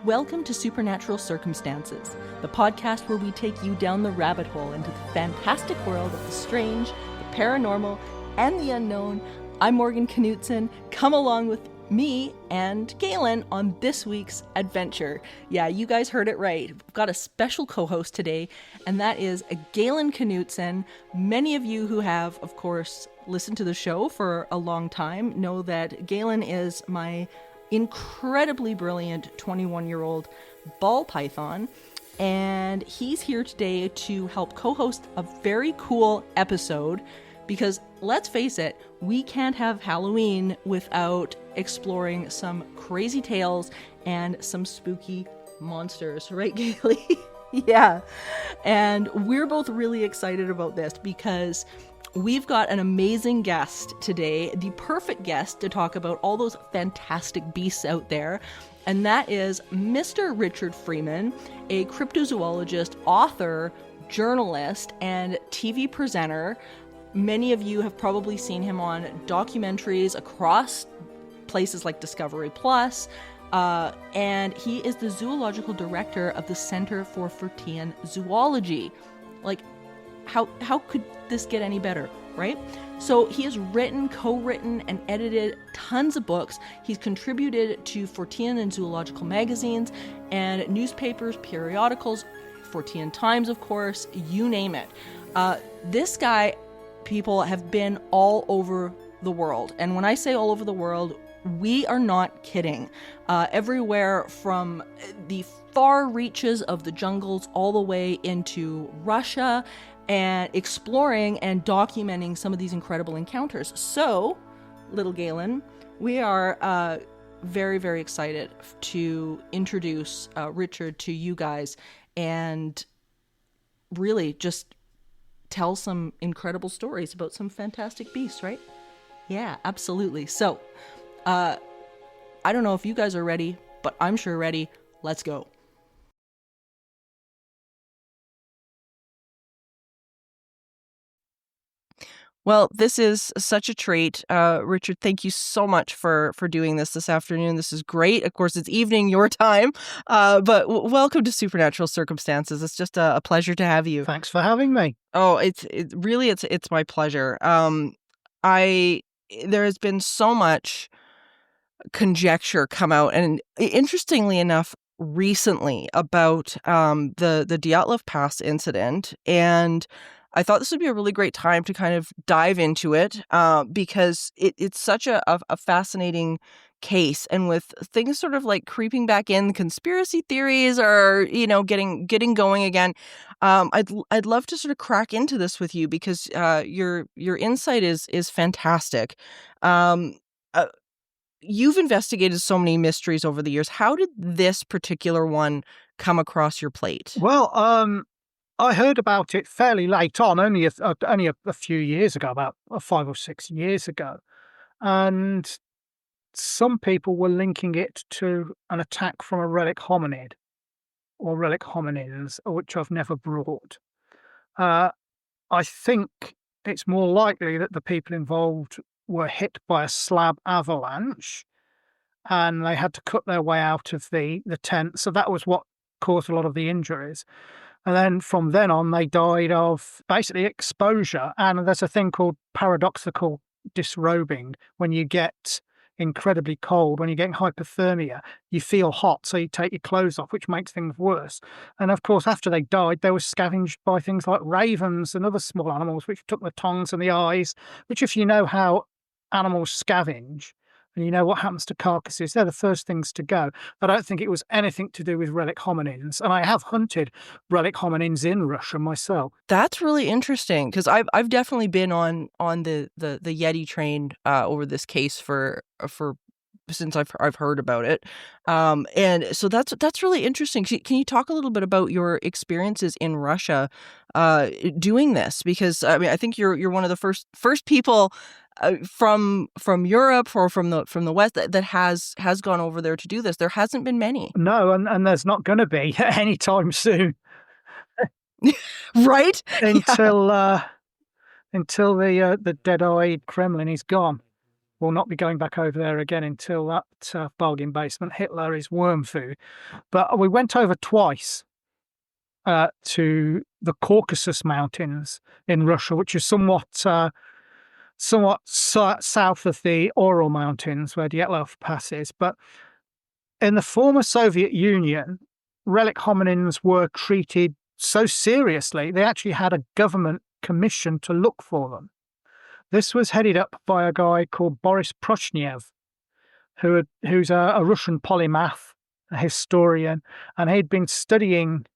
Welcome to Supernatural Circumstances, the podcast where we take you down the rabbit hole into the fantastic world of the strange, the paranormal, and the unknown. I'm Morgan Knudsen. Come along with me and Galen on this week's adventure. Yeah, you guys heard it right. We've got a special co-host today, and that is Galen Knudsen. Many of you who have, of course, listened to the show for a long time know that Galen is my incredibly brilliant 21-year-old ball python, and he's here today to help co-host a very cool episode because, let's face it, we can't have Halloween without exploring some crazy tales and some spooky monsters, right, Gailey? Yeah, and we're both really excited about this because we've got an amazing guest today, the perfect guest to talk about all those fantastic beasts out there, and that is Mr. Richard Freeman, a cryptozoologist, author, journalist, and TV presenter. Many of you have probably seen him on documentaries across places like Discovery Plus, and he is the zoological director of the Center for Fortean Zoology. Like, how could this get any better, right? So he has written, co-written, and edited tons of books. He's contributed to Fortean and zoological magazines and newspapers, periodicals, Fortean Times, of course, you name it. This guy, people, have been all over the world. And when I say all over the world, we are not kidding. Everywhere from the far reaches of the jungles all the way into Russia, and exploring and documenting some of these incredible encounters. So, little Galen, we are very, very excited to introduce Richard to you guys and really just tell some incredible stories about some fantastic beasts, right? Yeah, absolutely. So, I don't know if you guys are ready, but I'm sure ready. Let's go. Well, this is such a treat. Richard, thank you so much for doing this afternoon. This is great. Of course, it's evening your time, but welcome to Supernatural Circumstances. It's just a pleasure to have you. Thanks for having me. Oh, it's my pleasure. There has been so much conjecture come out, and interestingly enough, recently about the Dyatlov Pass incident, and I thought this would be a really great time to kind of dive into it because it's such a fascinating case, and with things sort of like creeping back in, conspiracy theories are getting going again. I'd love to sort of crack into this with you because your insight is fantastic. You've investigated so many mysteries over the years. How did this particular one come across your plate? Well, I heard about it fairly late on, only a few years ago, about 5 or 6 years ago. And some people were linking it to an attack from a relic hominid or relic hominids, which I've never brought. I think it's more likely that the people involved were hit by a slab avalanche and they had to cut their way out of the tent. So that was what caused a lot of the injuries. And then from then on, they died of basically exposure. And there's a thing called paradoxical disrobing. When you get incredibly cold, when you're getting hypothermia, you feel hot, so you take your clothes off, which makes things worse. And of course, after they died, they were scavenged by things like ravens and other small animals, which took the tongues and the eyes, which, if you know how animals scavenge, and you know what happens to carcasses, they're the first things to go. I don't think it was anything to do with relic hominins, and I have hunted relic hominins in Russia myself. That's really interesting because I've definitely been on the Yeti train over this case for since I've heard about it, and so that's really interesting. Can you talk a little bit about your experiences in Russia doing this? Because I mean, I think you're one of the first people from Europe or from the West that has gone over there to do this. There hasn't been many. No, and there's not going to be anytime soon. Right? Until the dead-eyed Kremlin is gone. will not be going back over there again until that bargain basement Hitler is worm food. But we went over twice to the Caucasus Mountains in Russia, which is somewhat south of the Ural Mountains where Dyatlov passes. But in the former Soviet Union, relic hominins were treated so seriously, they actually had a government commission to look for them. This was headed up by a guy called Boris Proshniev, who's a Russian polymath, a historian, and he'd been studying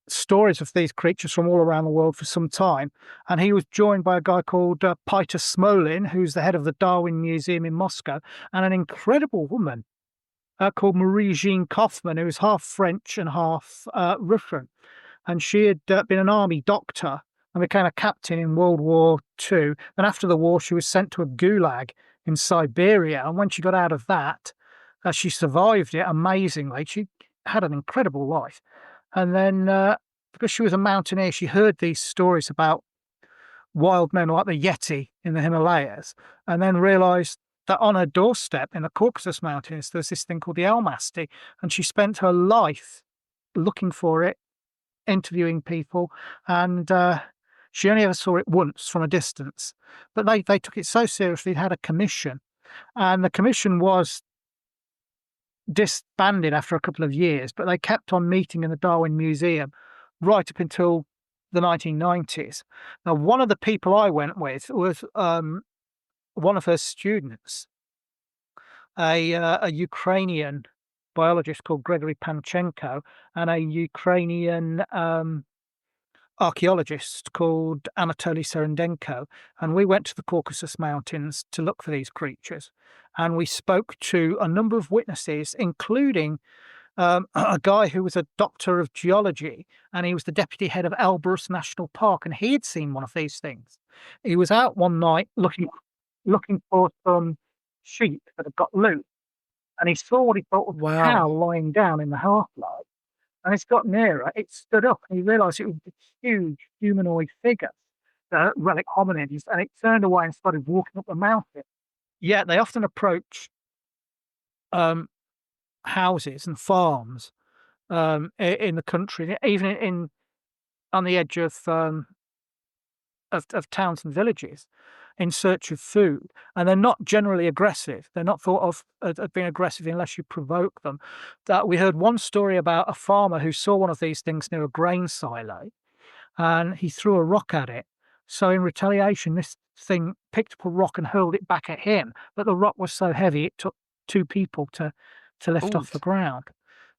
stories of these creatures from all around the world for some time. And he was joined by a guy called Peter Smolin, who's the head of the Darwin Museum in Moscow, and an incredible woman called Marie-Jeanne Kaufmann, who was half French and half Russian. And she had been an army doctor and became a captain in World War II. And after the war, she was sent to a gulag in Siberia. And when she got out of that, she survived it amazingly. She had an incredible life. And then, because she was a mountaineer, she heard these stories about wild men like the Yeti in the Himalayas, and then realised that on her doorstep in the Caucasus Mountains, there's this thing called the Almasty. And she spent her life looking for it, interviewing people, and she only ever saw it once from a distance. But they took it so seriously, they had a commission, and the commission was disbanded after a couple of years, but they kept on meeting in the Darwin Museum right up until the 1990s. Now, one of the people I went with was one of her students, a Ukrainian biologist called Gregory Panchenko, and a Ukrainian archaeologist called Anatoly Serendenko, and we went to the Caucasus Mountains to look for these creatures. And we spoke to a number of witnesses, including a guy who was a doctor of geology, and he was the deputy head of Elbrus National Park, and he had seen one of these things. He was out one night looking for some sheep that had got loose, and he saw what he thought was a cow lying down in the half-light. And as it got nearer, it stood up, and he realised it was a huge humanoid figure, the relic hominins, and it turned away and started walking up the mountain. Yeah, they often approach houses and farms in the country, even on the edge of towns and villages, in search of food. And they're not generally aggressive. They're not thought of as being aggressive unless you provoke them. That we heard one story about a farmer who saw one of these things near a grain silo, and he threw a rock at it. So in retaliation, this thing picked up a rock and hurled it back at him. But the rock was so heavy, it took two people to lift off the ground.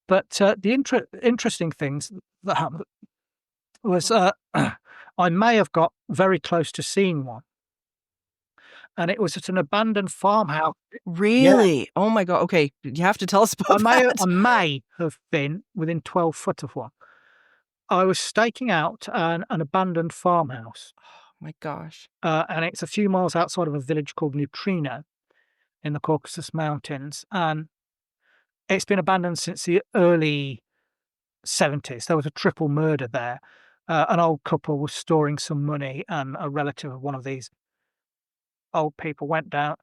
But the interesting things that happened was I may have got very close to seeing one. And it was at an abandoned farmhouse. Really? Yeah. Oh my God. Okay. You have to tell us about that. I may have been within 12 foot of one. I was staking out an abandoned farmhouse. Oh my gosh. And it's a few miles outside of a village called Neutrino in the Caucasus Mountains. And it's been abandoned since the early 70s. There was a triple murder there. An old couple was storing some money, and a relative of one of these old people went there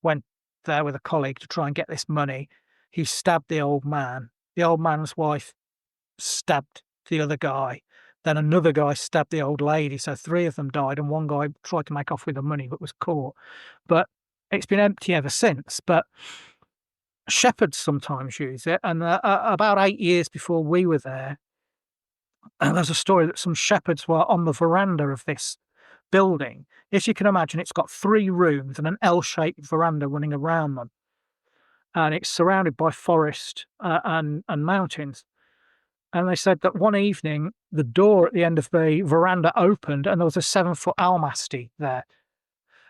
with a colleague to try and get this money. He stabbed the old man. The old man's wife stabbed the other guy. Then another guy stabbed the old lady. So three of them died, and one guy tried to make off with the money but was caught. But it's been empty ever since. But shepherds sometimes use it. And about 8 years before we were there, there's a story that some shepherds were on the veranda of this building. If you can imagine, it's got 3 rooms and an L-shaped veranda running around them, and it's surrounded by forest and mountains. And they said that one evening the door at the end of the veranda opened, and there was a 7-foot almasty there.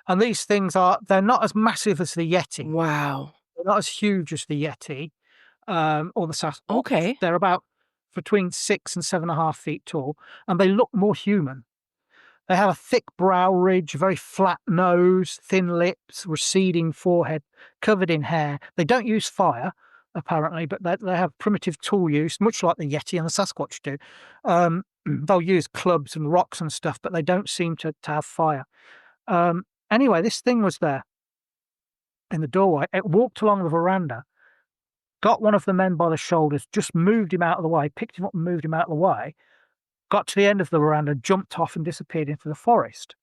And these things they're not as massive as the Yeti. Wow. They're not as huge as the Yeti or the Sasquatch. Okay. They're about between 6 and 7.5 feet tall, and they look more human. They have a thick brow ridge, very flat nose, thin lips, receding forehead, covered in hair. They don't use fire, apparently, but they have primitive tool use, much like the Yeti and the Sasquatch do. They'll use clubs and rocks and stuff, but they don't seem to have fire. Anyway, this thing was there. in the doorway. It walked along the veranda, got one of the men by the shoulders, just moved him out of the way, picked him up and moved him out of the way, got to the end of the veranda, jumped off and disappeared into the forest.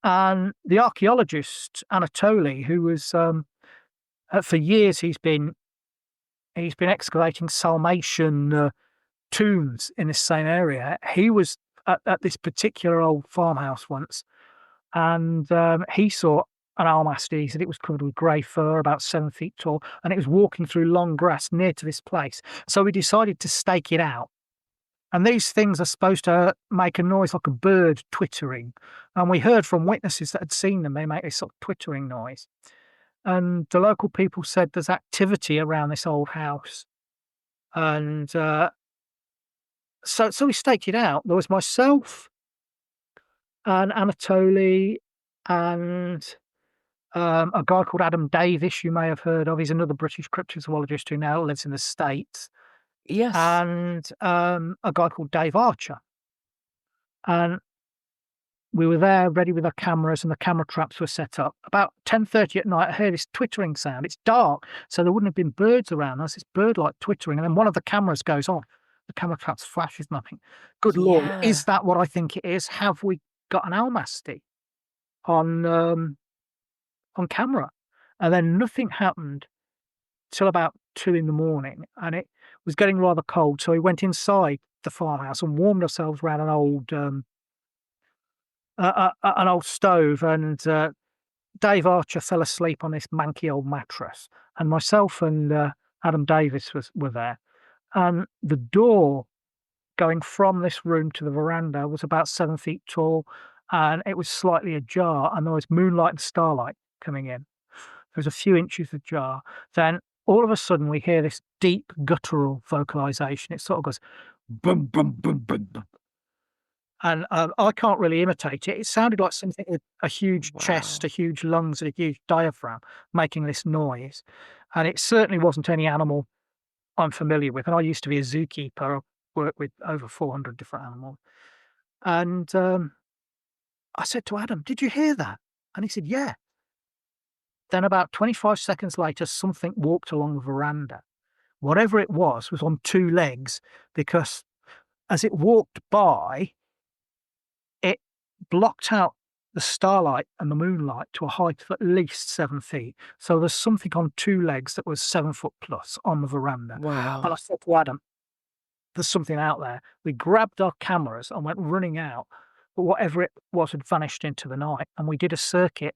And the archaeologist, Anatoly, who was, for years, he's been excavating Salmation tombs in this same area. He was at this particular old farmhouse once, and he saw an almasty. He said it was covered with grey fur, about 7 feet tall, and it was walking through long grass near to this place. So we decided to stake it out. And these things are supposed to make a noise like a bird twittering. And we heard from witnesses that had seen them, they make this sort of twittering noise. And the local people said there's activity around this old house. And so we staked it out. There was myself and Anatoly and a guy called Adam Davis, you may have heard of. He's another British cryptozoologist who now lives in the States. Yes. And a guy called Dave Archer. And we were there ready with our cameras, and the camera traps were set up. About 10:30 at night, I heard this twittering sound. It's dark, so there wouldn't have been birds around. There's this bird-like twittering, and then one of the cameras goes on. The camera traps flashes nothing. Good Lord, is that what I think it is? Have we got an almasty on camera? And then nothing happened till about 2 a.m, and it was getting rather cold, so we went inside the farmhouse and warmed ourselves around an old stove, and Dave Archer fell asleep on this manky old mattress, and myself and Adam Davis were there, and the door going from this room to the veranda was about 7 feet tall, and it was slightly ajar, and there was moonlight and starlight coming in. There was a few inches ajar. Then all of a sudden we hear this deep guttural vocalization. It sort of goes boom, boom, boom, boom, boom. And I can't really imitate it. It sounded like something with a huge chest, a huge lungs, and a huge diaphragm making this noise. And it certainly wasn't any animal I'm familiar with. And I used to be a zookeeper. I worked with over 400 different animals. And I said to Adam, "Did you hear that?" And he said, "Yeah." Then about 25 seconds later, something walked along the veranda. Whatever it was on 2 legs, because as it walked by, it blocked out the starlight and the moonlight to a height of at least 7 feet. So there's something on 2 legs that was 7 foot plus on the veranda. Wow. And I said to Adam, "There's something out there." We grabbed our cameras and went running out, but whatever it was had vanished into the night. And we did a circuit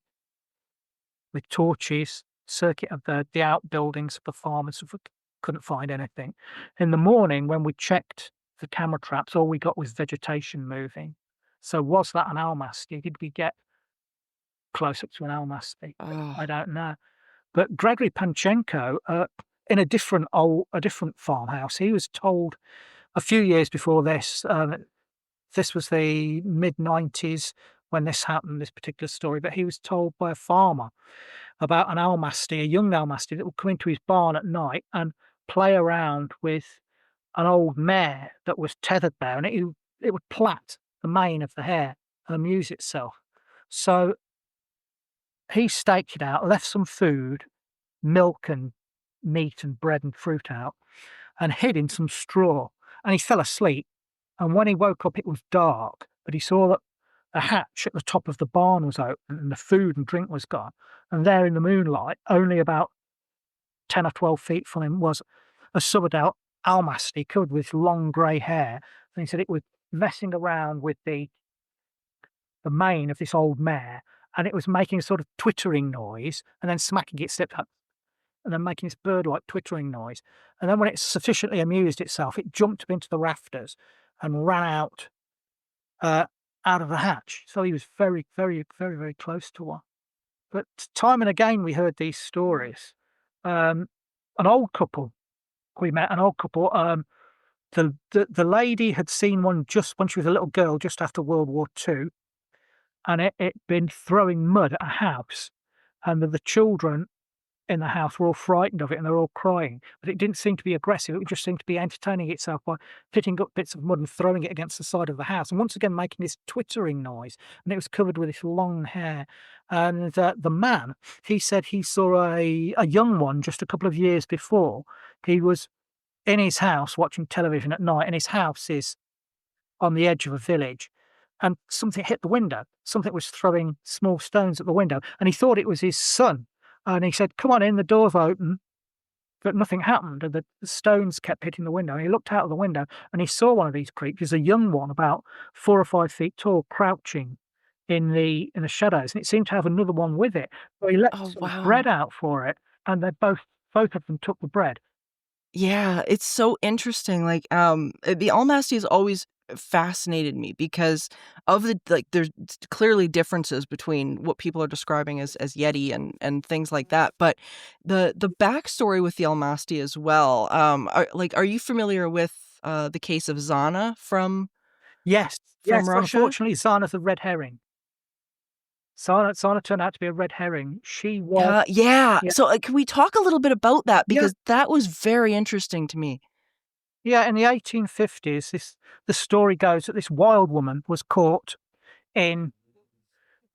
with torches, circuit of the outbuildings of the farmers. We couldn't find anything. In the morning, when we checked the camera traps, all we got was vegetation moving. So was that an almasty? Did we get close up to an almasty? I don't know. But Gregory Panchenko, in a different farmhouse, he was told a few years before this, this was the mid-90s when this happened, this particular story, but he was told by a farmer about an almasty, a young almasty, that would come into his barn at night and play around with an old mare that was tethered there, and it would plait the mane of the hare and amuse itself. So he staked it out, left some food, milk and meat and bread and fruit out, and hid in some straw, and he fell asleep. And when he woke up, it was dark, but he saw that a hatch at the top of the barn was open and the food and drink was gone. And there in the moonlight, only about 10 or 12 feet from him, was a subadult almasty covered with long grey hair. And he said it was messing around with the mane of this old mare, and it was making a sort of twittering noise and then smacking its lips up and then making this bird-like twittering noise. And then when it sufficiently amused itself, it jumped up into the rafters and ran out of the hatch. So he was very, very, very, very close to one. But time and again we heard these stories. An old couple, we met an old couple. The lady had seen one just when she was a little girl, just after World War II, and it'd been throwing mud at a house, and the children in the house were all frightened of it and they're all crying. But it didn't seem to be aggressive. It just seemed to be entertaining itself by picking up bits of mud and throwing it against the side of the house. And once again, making this twittering noise. And it was covered with this long hair. And the man, he said he saw a young one just a couple of years before. He was in his house watching television at night, and his house is on the edge of a village. And something hit the window. Something was throwing small stones at the window. And he thought it was his son. And he said, "Come on in, the door's open." But nothing happened. And the stones kept hitting the window. And he looked out of the window and he saw one of these creatures, a young one, about 4 or 5 feet tall, crouching in the shadows. And it seemed to have another one with it. So he let some bread out for it. And they both of them took the bread. Yeah, it's so interesting. Like, the Almasty has always fascinated me because of there's clearly differences between what people are describing as Yeti and things like that. But the backstory with the Almasty as well. Are you familiar with the case of Zana from Yes, Russia? Unfortunately, Zana's a red herring. Zana turned out to be a red herring. She was. Yeah. So can we talk a little bit about that? Because that was very interesting to me. Yeah, in the 1850s, the story goes that this wild woman was caught in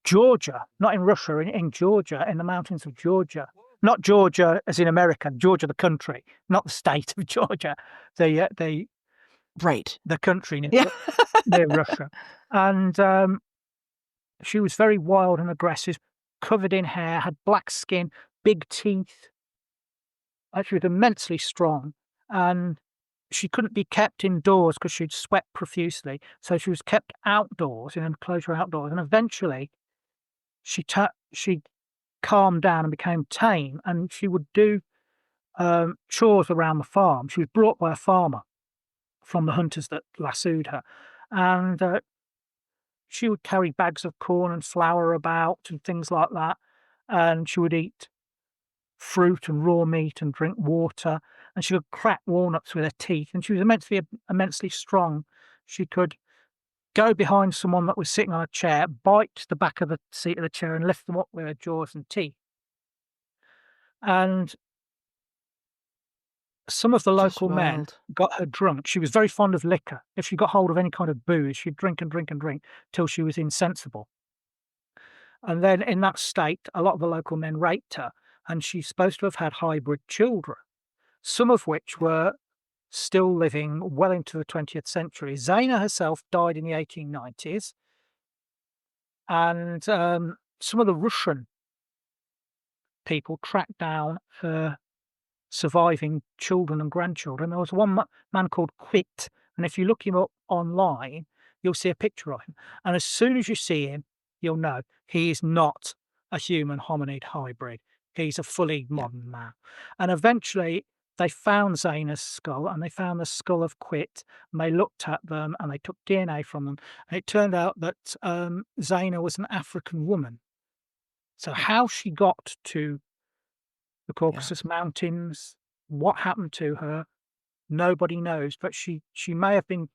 Georgia, not in Russia, in Georgia, in the mountains of Georgia. Not Georgia as in America, Georgia the country, not the state of Georgia, the country near Russia. And she was very wild and aggressive, covered in hair, had black skin, big teeth. She was immensely strong, and she couldn't be kept indoors because she'd sweat profusely. So she was kept outdoors, in an enclosure outdoors. And eventually she calmed down and became tame, and she would do chores around the farm. She was brought by a farmer from the hunters that lassoed her. And she would carry bags of corn and flour about and things like that. And she would eat fruit and raw meat and drink water, and she could crack walnuts with her teeth, and she was immensely strong. She could go behind someone that was sitting on a chair, bite the back of the seat of the chair and lift them up with her jaws and teeth. And some of the local men got her drunk. She was very fond of liquor. If she got hold of any kind of booze, she'd drink and drink and drink till she was insensible. And then in that state, a lot of the local men raped her, and she's supposed to have had hybrid children, some of which were still living well into the 20th century. Zana herself died in the 1890s, and some of the Russian people tracked down her surviving children and grandchildren. There was one man called Quit, and if you look him up online, you'll see a picture of him. And as soon as you see him, you'll know he is not a human hominid hybrid. He's a fully modern man. And eventually they found Zana's skull, and they found the skull of Quit, and they looked at them and they took DNA from them. And it turned out that Zana was an African woman. So how she got to the Caucasus Mountains, what happened to her, nobody knows. But she may have been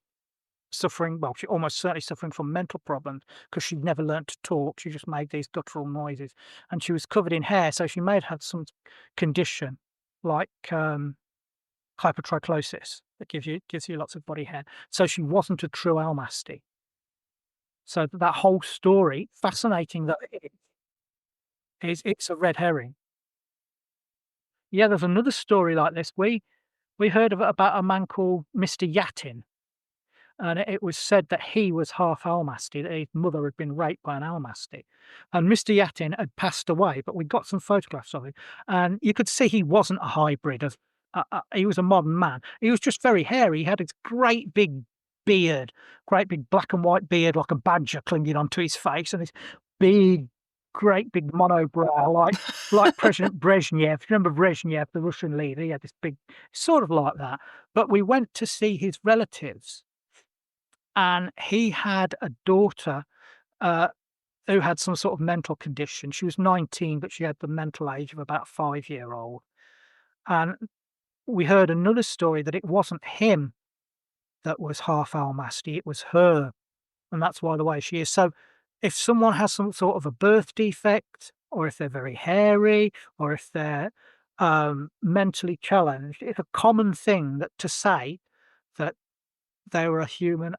suffering, well, she almost certainly suffering from mental problems, because she'd never learned to talk. She just made these guttural noises, and she was covered in hair, so she may have had some condition like hypertrichlosis that gives you lots of body hair. So she wasn't a true Almasty. So that whole story, fascinating that it's a red herring. Yeah, there's another story like this. We heard about a man called Mr. Yatin. And it was said that he was half Almasty, that his mother had been raped by an Almasty. And Mr. Yatin had passed away, but we got some photographs of him. And you could see he wasn't a hybrid. He was a modern man. He was just very hairy. He had his great big beard, great big black and white beard like a badger clinging onto his face, and this great big monobrow, like President Brezhnev. If you remember Brezhnev, the Russian leader, he had this big, sort of like that. But we went to see his relatives, and he had a daughter who had some sort of mental condition. She was 19, but she had the mental age of about a 5-year-old. And we heard another story that it wasn't him that was half Almasty, it was her. And that's why the way she is. So if someone has some sort of a birth defect or if they're very hairy, or if they're mentally challenged. It's a common thing that to say that they were a human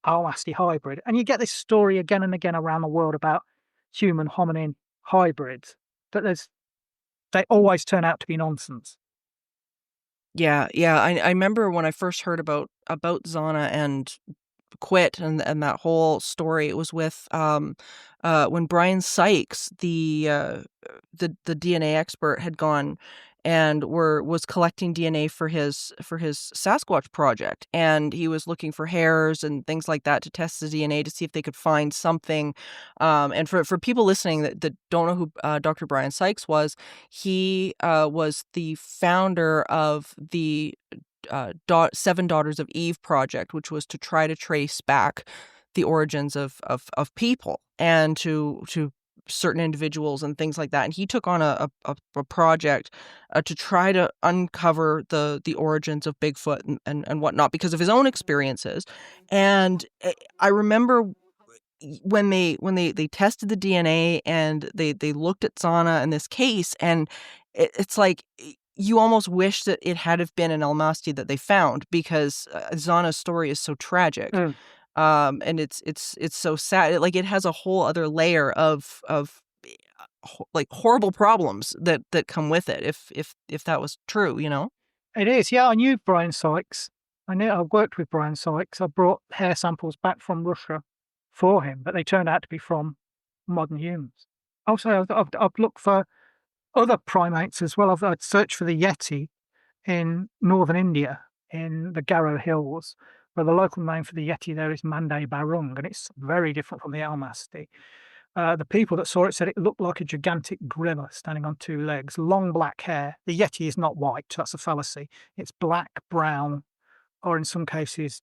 Almasty hybrid. And you get this story again and again around the world about human hominin hybrids, but they always turn out to be nonsense. Yeah, yeah. I remember when I first heard about Zana and Quit and that whole story. It was with when Brian Sykes, the DNA expert, had gone and was collecting DNA for his Sasquatch project, and he was looking for hairs and things like that to test the DNA to see if they could find something. And for people listening that don't know who Dr. Brian Sykes was, he was the founder of the Seven Daughters of Eve project, which was to try to trace back the origins of people and to certain individuals and things like that. And he took on a project to try to uncover the origins of Bigfoot and whatnot because of his own experiences. And I remember when they tested the DNA and they looked at Zana in this case, and it's like you almost wish that it had have been an Almasty that they found, because Zana's story is so tragic. And it's so sad. Like, it has a whole other layer of like horrible problems that come with it if that was true, you know? It is, yeah. I knew Brian Sykes. I worked with Brian Sykes. I brought hair samples back from Russia for him, but they turned out to be from modern humans. Also, I've looked for other primates as well. I'd searched for the Yeti in northern India, in the Garo Hills, where the local name for the Yeti there is Mandai Barung, and it's very different from the Almasty. The people that saw it said it looked like a gigantic gorilla standing on two legs, long black hair. The Yeti is not white, that's a fallacy. It's black, brown, or in some cases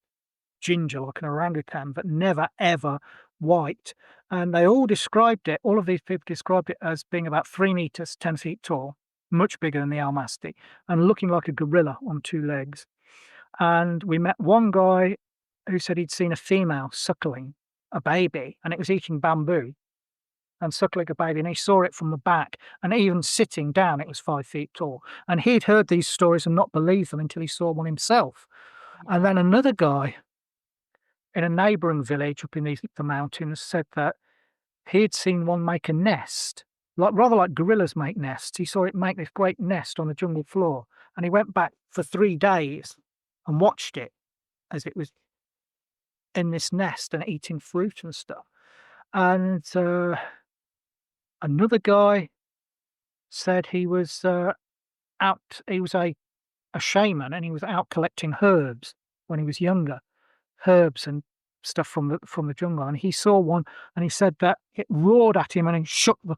ginger, like an orangutan, but never ever white. And they all described it, all of these people described it as being about 3 meters, 10 feet tall, much bigger than the Almasty, and looking like a gorilla on two legs. And we met one guy who said he'd seen a female suckling a baby, and it was eating bamboo and suckling a baby, and he saw it from the back, and even sitting down, it was 5 feet tall. And he'd heard these stories and not believed them until he saw one himself. And then another guy in a neighbouring village up in the mountains said that he'd seen one make a nest, rather like gorillas make nests. He saw it make this great nest on the jungle floor, and he went back for 3 days and watched it as it was in this nest and eating fruit and stuff. And another guy said he was he was a shaman, and he was out collecting herbs when he was younger, herbs and stuff from the jungle. And he saw one, and he said that it roared at him and it shook the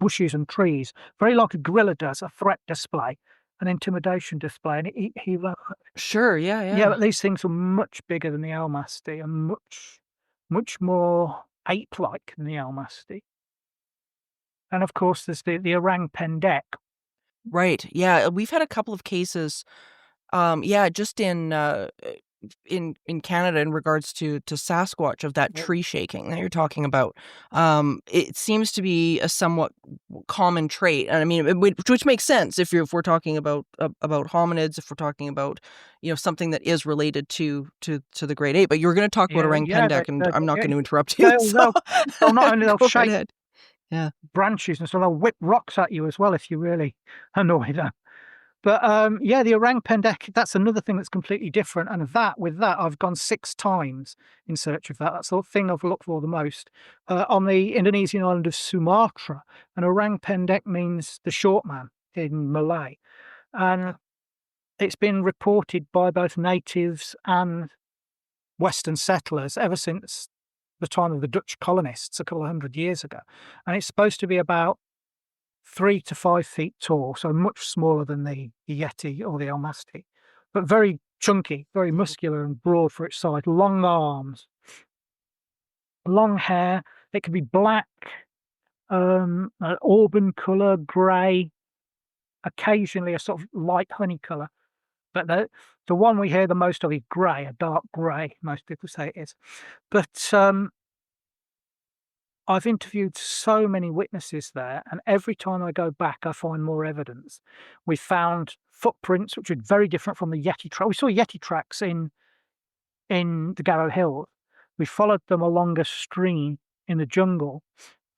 bushes and trees, very like a gorilla does, a threat display, an intimidation display. And he Sure, yeah. yeah, but these things were much bigger than the Almasty and much more ape-like than the Almasty. And of course, there's the orang pendek. Right. Yeah, we've had a couple of cases, just in Canada in regards to Sasquatch, of that tree shaking that you're talking about. It seems to be a somewhat common trait, and I mean, which makes sense if we're talking about hominids, if we're talking about something that is related to the great ape. But you're going to talk about orang pendek, and I'm not going to interrupt you. They'll not only they'll shake ahead. Yeah, branches, and so they'll whip rocks at you as well if you really annoy them. But the orang pendek, that's another thing that's completely different. And with that, I've gone 6 times in search of that. That's the thing I've looked for the most. On the Indonesian island of Sumatra, an orang pendek means the short man in Malay. And it's been reported by both natives and Western settlers ever since the time of the Dutch colonists a couple of 100 years ago. And it's supposed to be about 3 to 5 feet tall, so much smaller than the Yeti or the Almasty, but very chunky, very muscular and broad for its size, long arms, long hair. It can be black, an auburn colour, grey, occasionally a sort of light honey colour. But the one we hear the most of is grey, a dark grey, most people say it is. But I've interviewed so many witnesses there, and every time I go back, I find more evidence. We found footprints which are very different from the Yeti track. We saw Yeti tracks in the Garrow Hills. We followed them along a stream in the jungle,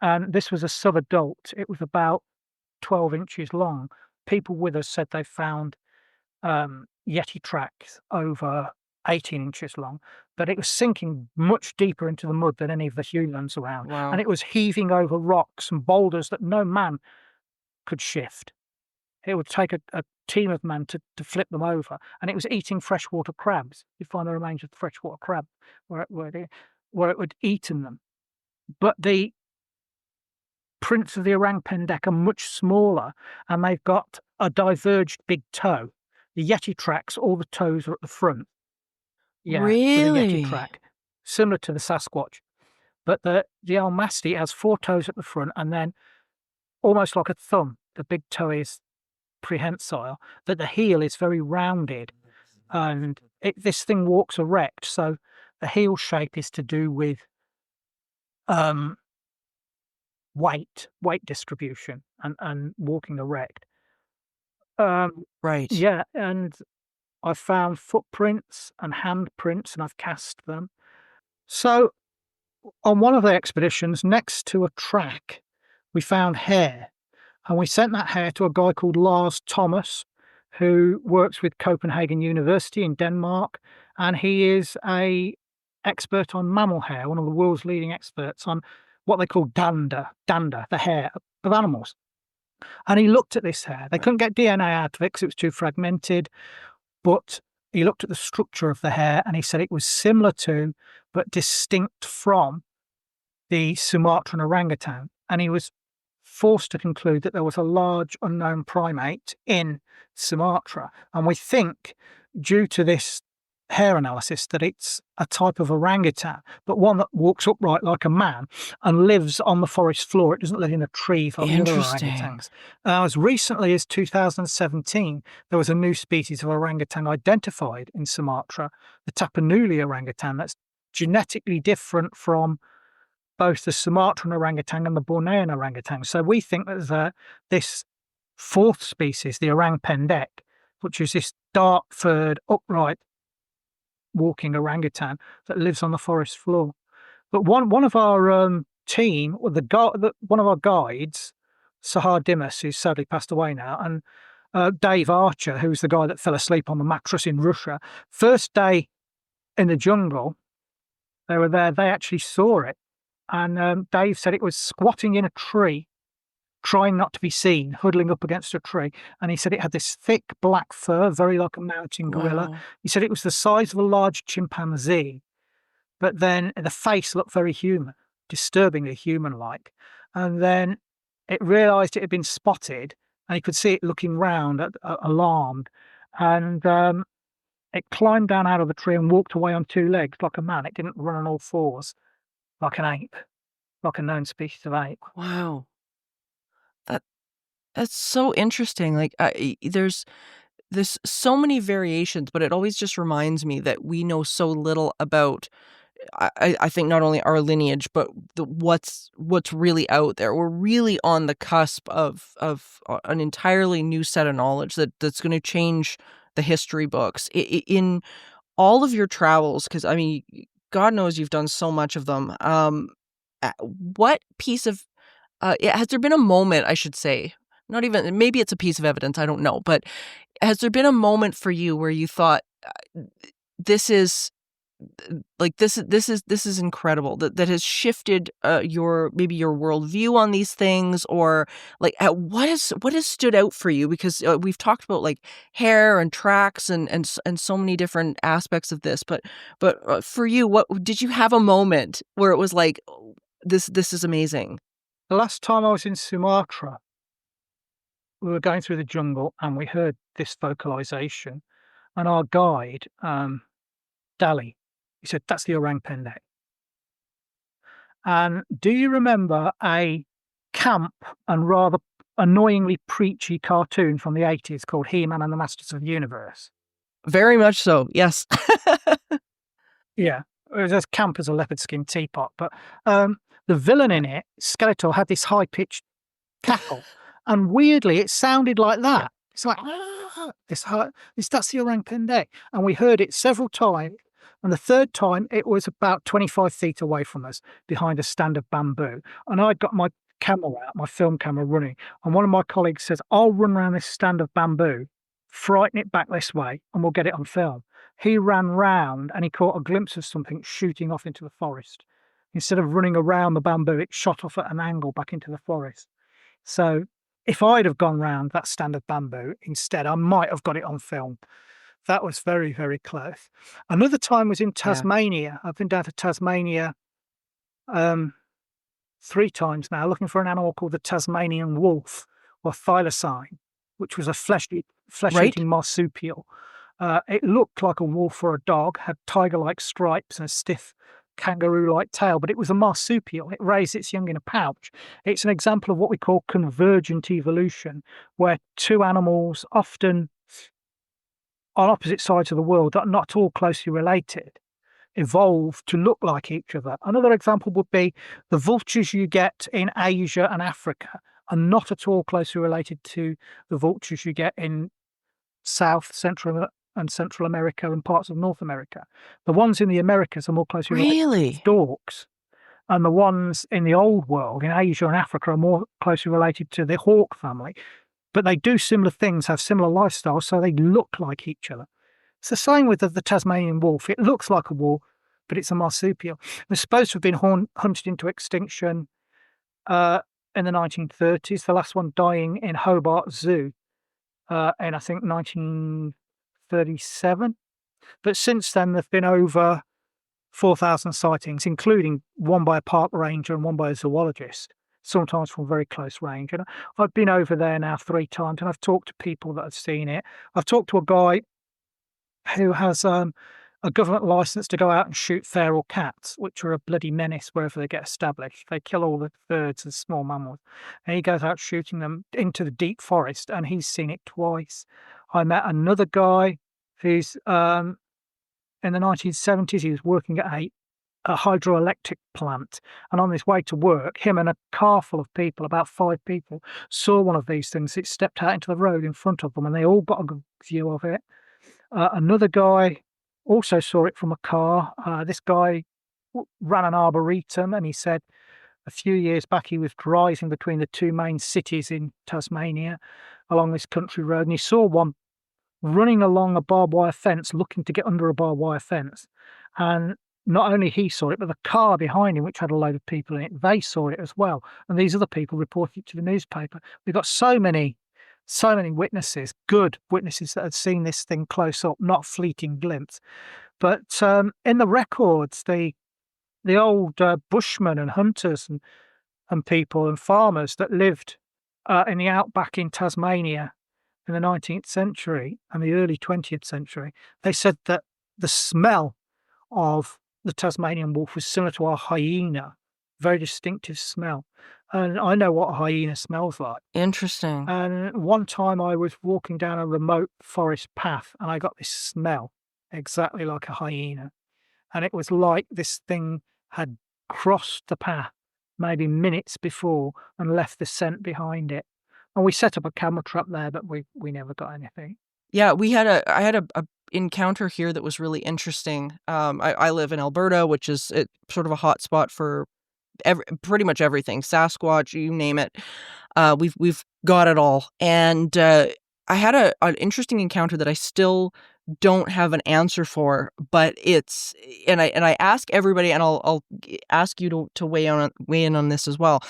and this was a subadult. It was about 12 inches long. People with us said they found Yeti tracks over 18 inches long, but it was sinking much deeper into the mud than any of the humans around. Wow. And it was heaving over rocks and boulders that no man could shift. It would take a team of men to flip them over. And it was eating freshwater crabs. You find the remains of the freshwater crab where it would eaten them. But the prints of the orang pendek are much smaller, and they've got a diverged big toe. The Yeti tracks, all the toes are at the front. Yeah, with Really? the Yeti track, similar to the Sasquatch. But the Almasti has 4 toes at the front, and then almost like a thumb, the big toe is prehensile, that the heel is very rounded, and this thing walks erect. So the heel shape is to do with weight distribution and walking erect. Right. Yeah, and I found footprints and handprints, and I've cast them. So on one of the expeditions, next to a track, we found hair, and we sent that hair to a guy called Lars Thomas, who works with Copenhagen University in Denmark, and he is a expert on mammal hair, one of the world's leading experts on what they call dander, the hair of animals. And he looked at this hair. They couldn't get DNA out of it because it was too fragmented, but he looked at the structure of the hair, and he said it was similar to, but distinct from, the Sumatran orangutan. And he was forced to conclude that there was a large unknown primate in Sumatra. And we think, due to this hair analysis, that it's a type of orangutan, but one that walks upright like a man and lives on the forest floor. It doesn't live in a tree like the other orangutans. As recently as 2017, there was a new species of orangutan identified in Sumatra, the Tapanuli orangutan, that's genetically different from both the Sumatran orangutan and the Bornean orangutan. So we think that this 4th species, the orang pendek, which is this dark-furred, upright walking orangutan that lives on the forest floor. But one of our team, one of our guides, Sahar Dimas, who's sadly passed away now, and Dave Archer, who's the guy that fell asleep on the mattress in Russia, first day in the jungle, they were there, they actually saw it. And Dave said it was squatting in a tree, trying not to be seen, huddling up against a tree. And he said it had this thick black fur, very like a mountain gorilla. Wow. He said it was the size of a large chimpanzee, but then the face looked very human, disturbingly human-like. And then it realised it had been spotted, and he could see it looking round, alarmed. And it climbed down out of the tree and walked away on 2 legs like a man. It didn't run on all 4s like an ape, like a known species of ape. Wow. That's so interesting. Like, there's so many variations, but it always just reminds me that we know so little about, I think, not only our lineage, but what's really out there. We're really on the cusp of an entirely new set of knowledge that's going to change the history books. In all of your travels, because I mean, God knows you've done so much of them. What piece of has there been a moment, I should say, not even, maybe it's a piece of evidence, I don't know, but has there been a moment for you where you thought, this is incredible, that has shifted your worldview on these things, or like what has stood out for you? Because we've talked about like hair and tracks and so many different aspects of this, but for you, what did you have a moment where it was like, oh, this is amazing? The last time I was in Sumatra, we were going through the jungle and we heard this vocalization, and our guide, Dali, he said, "That's the orang pendek." And do you remember a camp and rather annoyingly preachy cartoon from the 80s called He-Man and the Masters of the Universe? Very much so, yes. Yeah, it was as camp as a leopard skin teapot. But the villain in it, Skeletor, had this high-pitched cackle, and weirdly it sounded like that. It's like, that's the orang-pendek. And we heard it several times, and the third time it was about 25 feet away from us, behind a stand of bamboo. And I'd got my camera out, my film camera running, and one of my colleagues says, I'll run around this stand of bamboo, frighten it back this way, and we'll get it on film. He ran round and he caught a glimpse of something shooting off into the forest. Instead of running around the bamboo, it shot off at an angle back into the forest. So if I'd have gone round that stand of bamboo instead, I might have got it on film. That was very, very close. Another time was in Tasmania. I've been down to Tasmania 3 times now, looking for an animal called the Tasmanian wolf, or thylacine, which was a flesh-eating marsupial. It looked like a wolf or a dog, had tiger-like stripes and a stiff kangaroo-like tail, but it was a marsupial. It raised its young in a pouch. It's an example of what we call convergent evolution, where two animals, often on opposite sides of the world, that are not at all closely related, evolved to look like each other. Another example would be the vultures you get in Asia and Africa are not at all closely related to the vultures you get in South, Central America and parts of North America. The ones in the Americas are more closely related to storks, and the ones in the old world, in Asia and Africa, are more closely related to the hawk family. But they do similar things, have similar lifestyles, so they look like each other. It's the same with the Tasmanian wolf. It looks like a wolf, but it's a marsupial. It's supposed to have been hunted into extinction in the 1930s, the last one dying in Hobart Zoo in, I think, 1937. But since then, there have been over 4,000 sightings, including one by a park ranger and one by a zoologist, sometimes from very close range. And I've been over there now 3 times, and I've talked to people that have seen it. I've talked to a guy who has a government license to go out and shoot feral cats, which are a bloody menace wherever they get established. They kill all the birds and small mammals. And he goes out shooting them into the deep forest, and he's seen it twice. I met another guy who's in the 1970s, he was working at a hydroelectric plant, and on his way to work, him and a car full of people, about 5 people, saw one of these things. It stepped out into the road in front of them, and they all got a good view of it. Another guy also saw it from a car. This guy ran an arboretum, and he said a few years back he was driving between the 2 main cities in Tasmania along this country road, and he saw one running along a barbed wire fence, looking to get under a barbed wire fence. And not only he saw it, but the car behind him, which had a load of people in it, they saw it as well. And these other people reported it to the newspaper. We've got so many witnesses, good witnesses, that had seen this thing close up, not fleeting glimpse. But in the records, the old bushmen and hunters and people and farmers that lived in the outback in Tasmania in the 19th century and the early 20th century, they said that the smell of the Tasmanian wolf was similar to a hyena, very distinctive smell. And I know what a hyena smells like. Interesting. And one time I was walking down a remote forest path, and I got this smell exactly like a hyena. And it was like this thing had crossed the path maybe minutes before and left the scent behind it. And we set up a camera trap there, but we never got anything. Yeah, I had a encounter here that was really interesting. I live in Alberta, which is sort of a hot spot for pretty much everything, Sasquatch, you name it. We've got it all. And I had an interesting encounter that I still don't have an answer for, but I ask everybody, and I'll ask you to weigh in on this as well.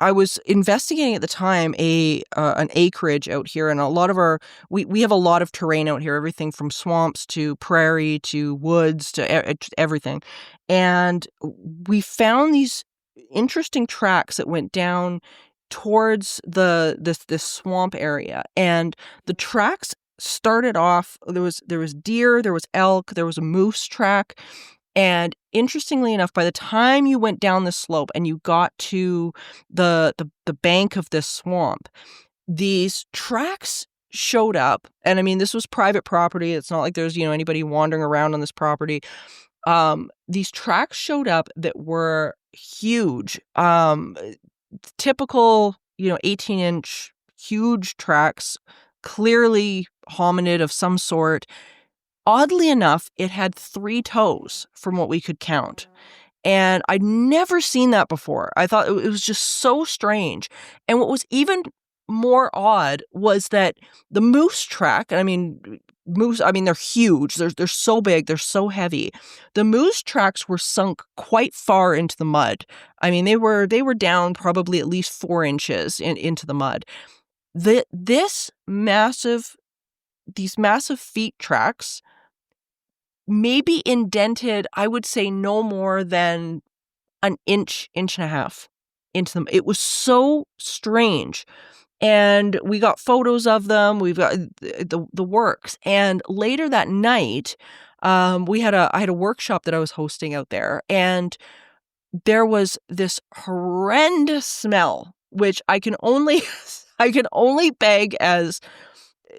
I was investigating at the time an acreage out here, and a lot of we have a lot of terrain out here, everything from swamps to prairie to woods to everything. And we found these interesting tracks that went down towards this swamp area, and the tracks started off, there was deer, there was elk, there was a moose track. And interestingly enough, by the time you went down the slope and you got to the bank of this swamp, these tracks showed up. And I mean, this was private property. It's not like there's, anybody wandering around on this property. These tracks showed up that were huge. Typical, 18-inch, huge tracks, clearly hominid of some sort. Oddly enough, it had 3 toes from what we could count. And I'd never seen that before. I thought it was just so strange. And what was even more odd was that the moose track, moose, they're huge. They're so big. They're so heavy. The moose tracks were sunk quite far into the mud. They were down probably at least 4 inches into the mud. These massive feet tracks maybe indented, I would say, no more than an inch and a half into them. It was so strange. And we got photos of them. We've got the works. And later that night, I had a workshop that I was hosting out there, and there was this horrendous smell, which I can only peg as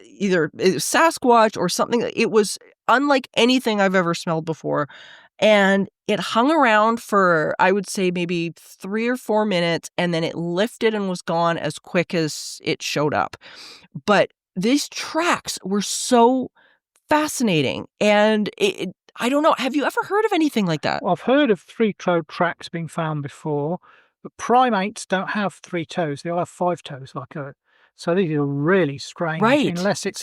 either Sasquatch or something. It was unlike anything I've ever smelled before. And it hung around for, I would say, maybe 3 or 4 minutes, and then it lifted and was gone as quick as it showed up. But these tracks were so fascinating. And I don't know, have you ever heard of anything like that? Well, I've heard of 3-toed tracks being found before, but primates don't have 3 toes. They all have 5 toes, so these are really strange. Right. Unless it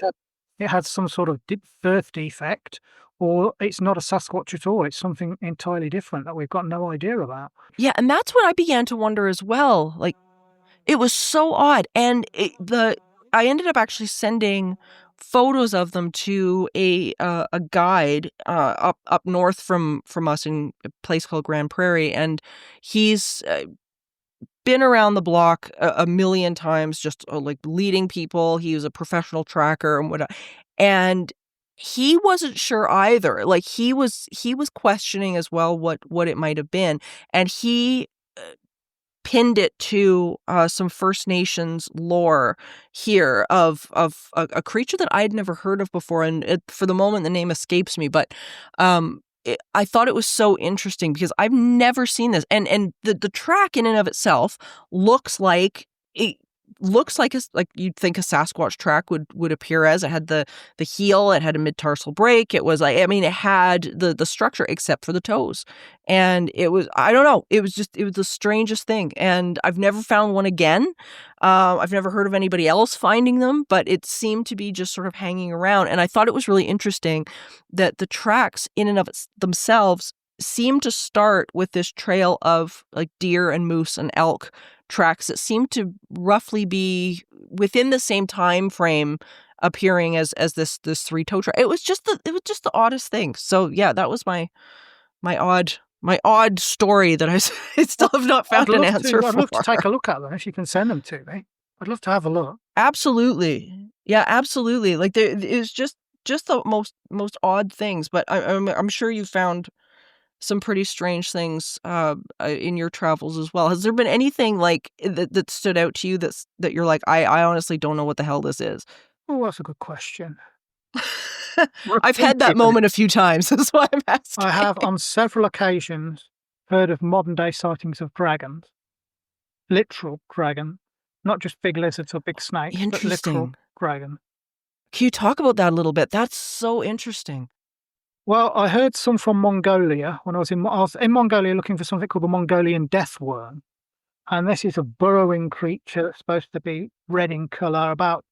had some sort of birth defect, or it's not a Sasquatch at all. It's something entirely different that we've got no idea about. Yeah, and that's what I began to wonder as well. Like, it was so odd. And I ended up actually sending photos of them to a guide up north from us in a place called Grand Prairie, and he's been around the block a million times, just like leading people. He was a professional tracker and whatnot, and he wasn't sure either. Like, he was questioning as well what it might have been, and he pinned it to some First Nations lore here of a creature that I'd never heard of before, and for the moment the name escapes me, but I thought it was so interesting because I've never seen this, and the track in and of itself looks like like you'd think a Sasquatch track would appear as. It had the heel, it had a mid-tarsal break. It was it had the structure except for the toes. And it was, I don't know, it was the strangest thing. And I've never found one again. I've never heard of anybody else finding them, but it seemed to be just sort of hanging around. And I thought it was really interesting that the tracks in and of themselves seem to start with this trail of like deer and moose and elk tracks that seem to roughly be within the same time frame appearing as this 3-toe track. It was just the oddest thing. So yeah, that was my odd story that I still have not found an answer for. I'd love to take a look at them if you can send them to me. I'd love to have a look. Absolutely. Yeah, absolutely. Like, it's just the most odd things, but I'm sure you found some pretty strange things in your travels as well. Has there been anything like that stood out to you that you're like, I honestly don't know what the hell this is? Oh, that's a good question. I've had that moment a few times. That's why I'm asking. I have on several occasions heard of modern day sightings of dragons. Literal dragon, not just big lizards or big snakes, but literal dragon. Can you talk about that a little bit? That's so interesting. Well, I heard some from Mongolia when I was in Mongolia looking for something called the Mongolian death worm. And this is a burrowing creature that's supposed to be red in colour, about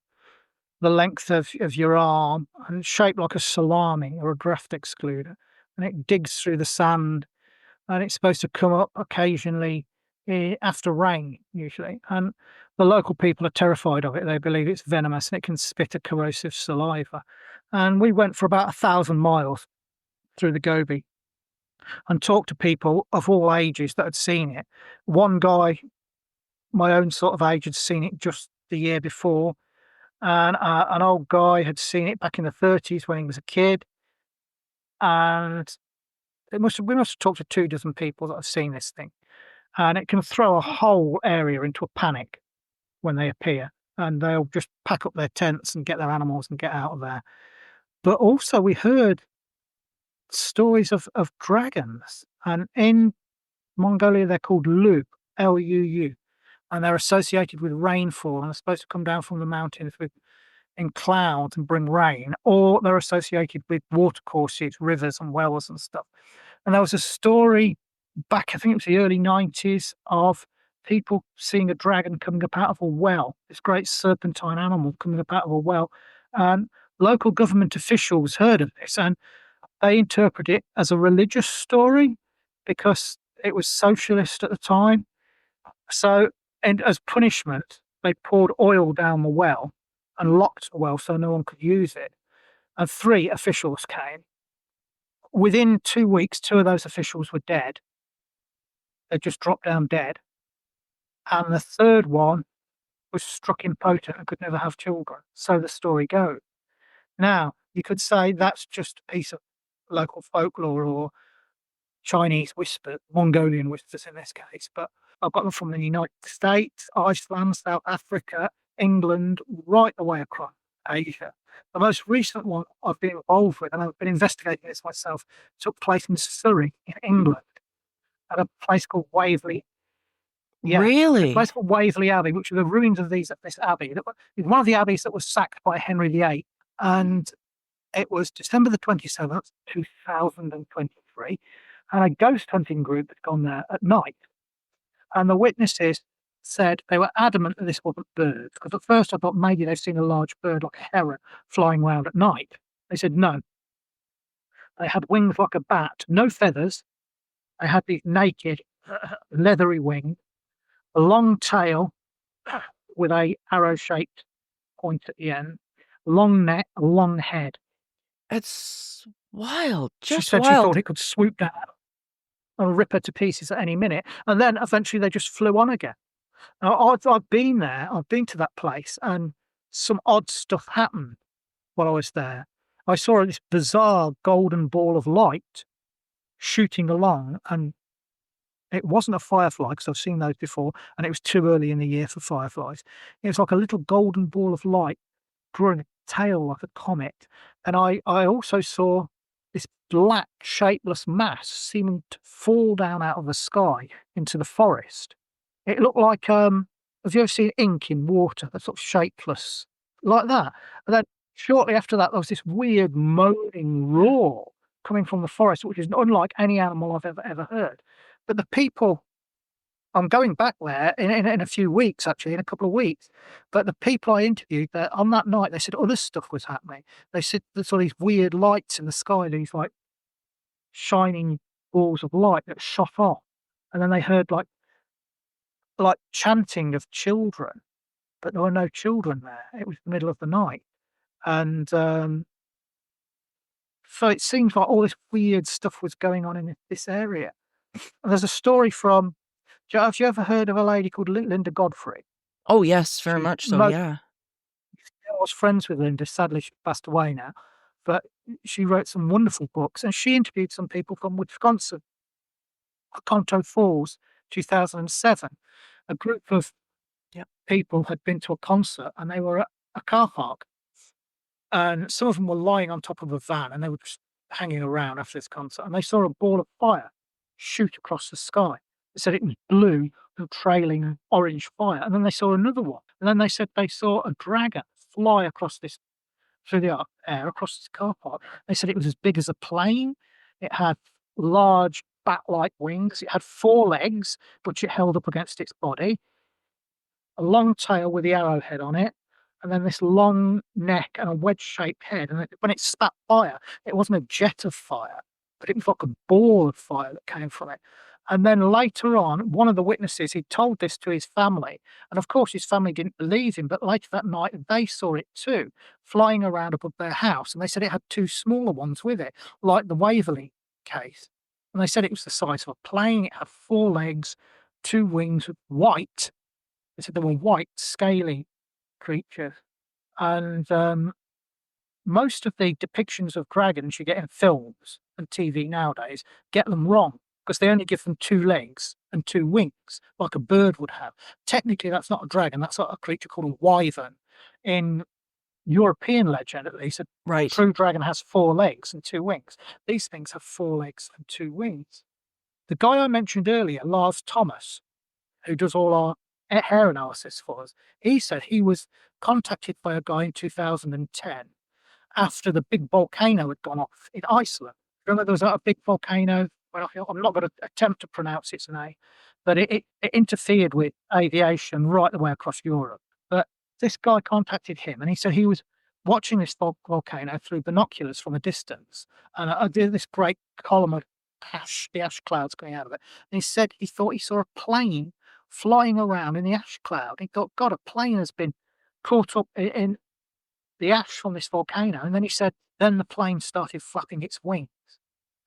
the length of your arm, and shaped like a salami or a draft excluder. And it digs through the sand, and it's supposed to come up occasionally after rain, usually. And the local people are terrified of it. They believe it's venomous and it can spit a corrosive saliva. And we went for about 1,000 miles through the Gobi and talked to people of all ages that had seen it. One guy, my own sort of age, had seen it just the year before, and an old guy had seen it back in the 30s when he was a kid. And we must have talked to 24 people that have seen this thing, and it can throw a whole area into a panic when they appear, and they'll just pack up their tents and get their animals and get out of there. But also we heard stories of dragons, and in Mongolia, they're called lurk, L-U-U, and they're associated with rainfall and are supposed to come down from the mountains in clouds and bring rain, or they're associated with watercourses, rivers and wells and stuff. And there was a story back, I think it was the early 90s, of people seeing a dragon coming up out of a well, this great serpentine animal coming up out of a well. And local government officials heard of this and they interpret it as a religious story because it was socialist at the time. So, and as punishment, they poured oil down the well and locked the well so no one could use it. And 3 officials came. Within 2 weeks, 2 of those officials were dead. They just dropped down dead. And the 3rd one was struck impotent and could never have children. So the story goes. Now, you could say that's just a piece of local folklore or Chinese whispers, Mongolian whispers in this case, but I've got them from the United States, Iceland, South Africa, England, right the way across Asia. The most recent one I've been involved with, and I've been investigating this myself, took place in Surrey, in England, at a place called Waverley. Yeah, a Really? place called Waverley Abbey, which are the ruins of this abbey. It's one of the abbeys that was sacked by Henry VIII, and it was December the 27th, 2023, and a ghost hunting group had gone there at night. And the witnesses said they were adamant that this wasn't birds, because at first I thought maybe they've seen a large bird like a heron flying around at night. They said no. They had wings like a bat, no feathers. They had these naked, leathery wings, a long tail with a arrow-shaped point at the end, long neck, a long head. It's wild. She Just said she wild. thought it could swoop down and rip her to pieces at any minute. And then eventually they just flew on again. Now, I've been there, I've been to that place, and some odd stuff happened while I was there. I saw this bizarre golden ball of light shooting along, and it wasn't a firefly because I've seen those before, and it was too early in the year for fireflies. It was like a little golden ball of light drawing a tail like a comet. And I also saw this black, shapeless mass seeming to fall down out of the sky into the forest. It looked like, have you ever seen ink in water that's sort of shapeless, like that? And then shortly after that, there was this weird moaning roar coming from the forest, which is unlike any animal I've ever heard. But the people, I'm going back there in a few weeks, actually, in a couple of weeks. But the people I interviewed there on that night, they said other stuff was happening. They said there's all these weird lights in the sky, these like shining balls of light that shot off. And then they heard like chanting of children, but there were no children there. It was the middle of the night. And so it seems like all this weird stuff was going on in this area. And there's a story from, have you ever heard of a lady called Linda Godfrey? Oh, yes, very She much so, mo- yeah. I was friends with Linda. Sadly, she passed away now. But she wrote some wonderful books, and she interviewed some people from Wisconsin, Conto Falls, 2007. A group of Yep. people had been to a concert, and they were at a car park. And some of them were lying on top of a van, and they were just hanging around after this concert, and they saw a ball of fire shoot across the sky. They said it was blue and trailing orange fire. And then they saw another one. And then they said they saw a dragon fly across this, through the air, across this car park. They said it was as big as a plane. It had large bat-like wings. It had 4 legs, which it held up against its body. A long tail with the arrowhead on it. And then this long neck and a wedge-shaped head. And when it spat fire, it wasn't a jet of fire, but it was like a ball of fire that came from it. And then later on, one of the witnesses, he told this to his family. And of course, his family didn't believe him. But later that night, they saw it too, flying around above their house. And they said it had 2 smaller ones with it, like the Waverley case. And they said it was the size of a plane. It had 4 legs, 2 wings, white. They said they were white, scaly creatures. And most of the depictions of dragons you get in films and TV nowadays get them wrong, because they only give them 2 legs and 2 wings, like a bird would have. Technically, that's not a dragon. That's a creature called a wyvern. In European legend, at least, a Right. true dragon has 4 legs and 2 wings. These things have 4 legs and 2 wings. The guy I mentioned earlier, Lars Thomas, who does all our hair analysis for us, he said he was contacted by a guy in 2010 after the big volcano had gone off in Iceland. Remember, there was a big volcano. Well, I'm not going to attempt to pronounce its name, but it interfered with aviation right the way across Europe. But this guy contacted him, and he said he was watching this volcano through binoculars from a distance, and I did this great column of ash, the ash clouds going out of it. And he said he thought he saw a plane flying around in the ash cloud. He thought, God, a plane has been caught up in the ash from this volcano. And then he said, then the plane started flapping its wings.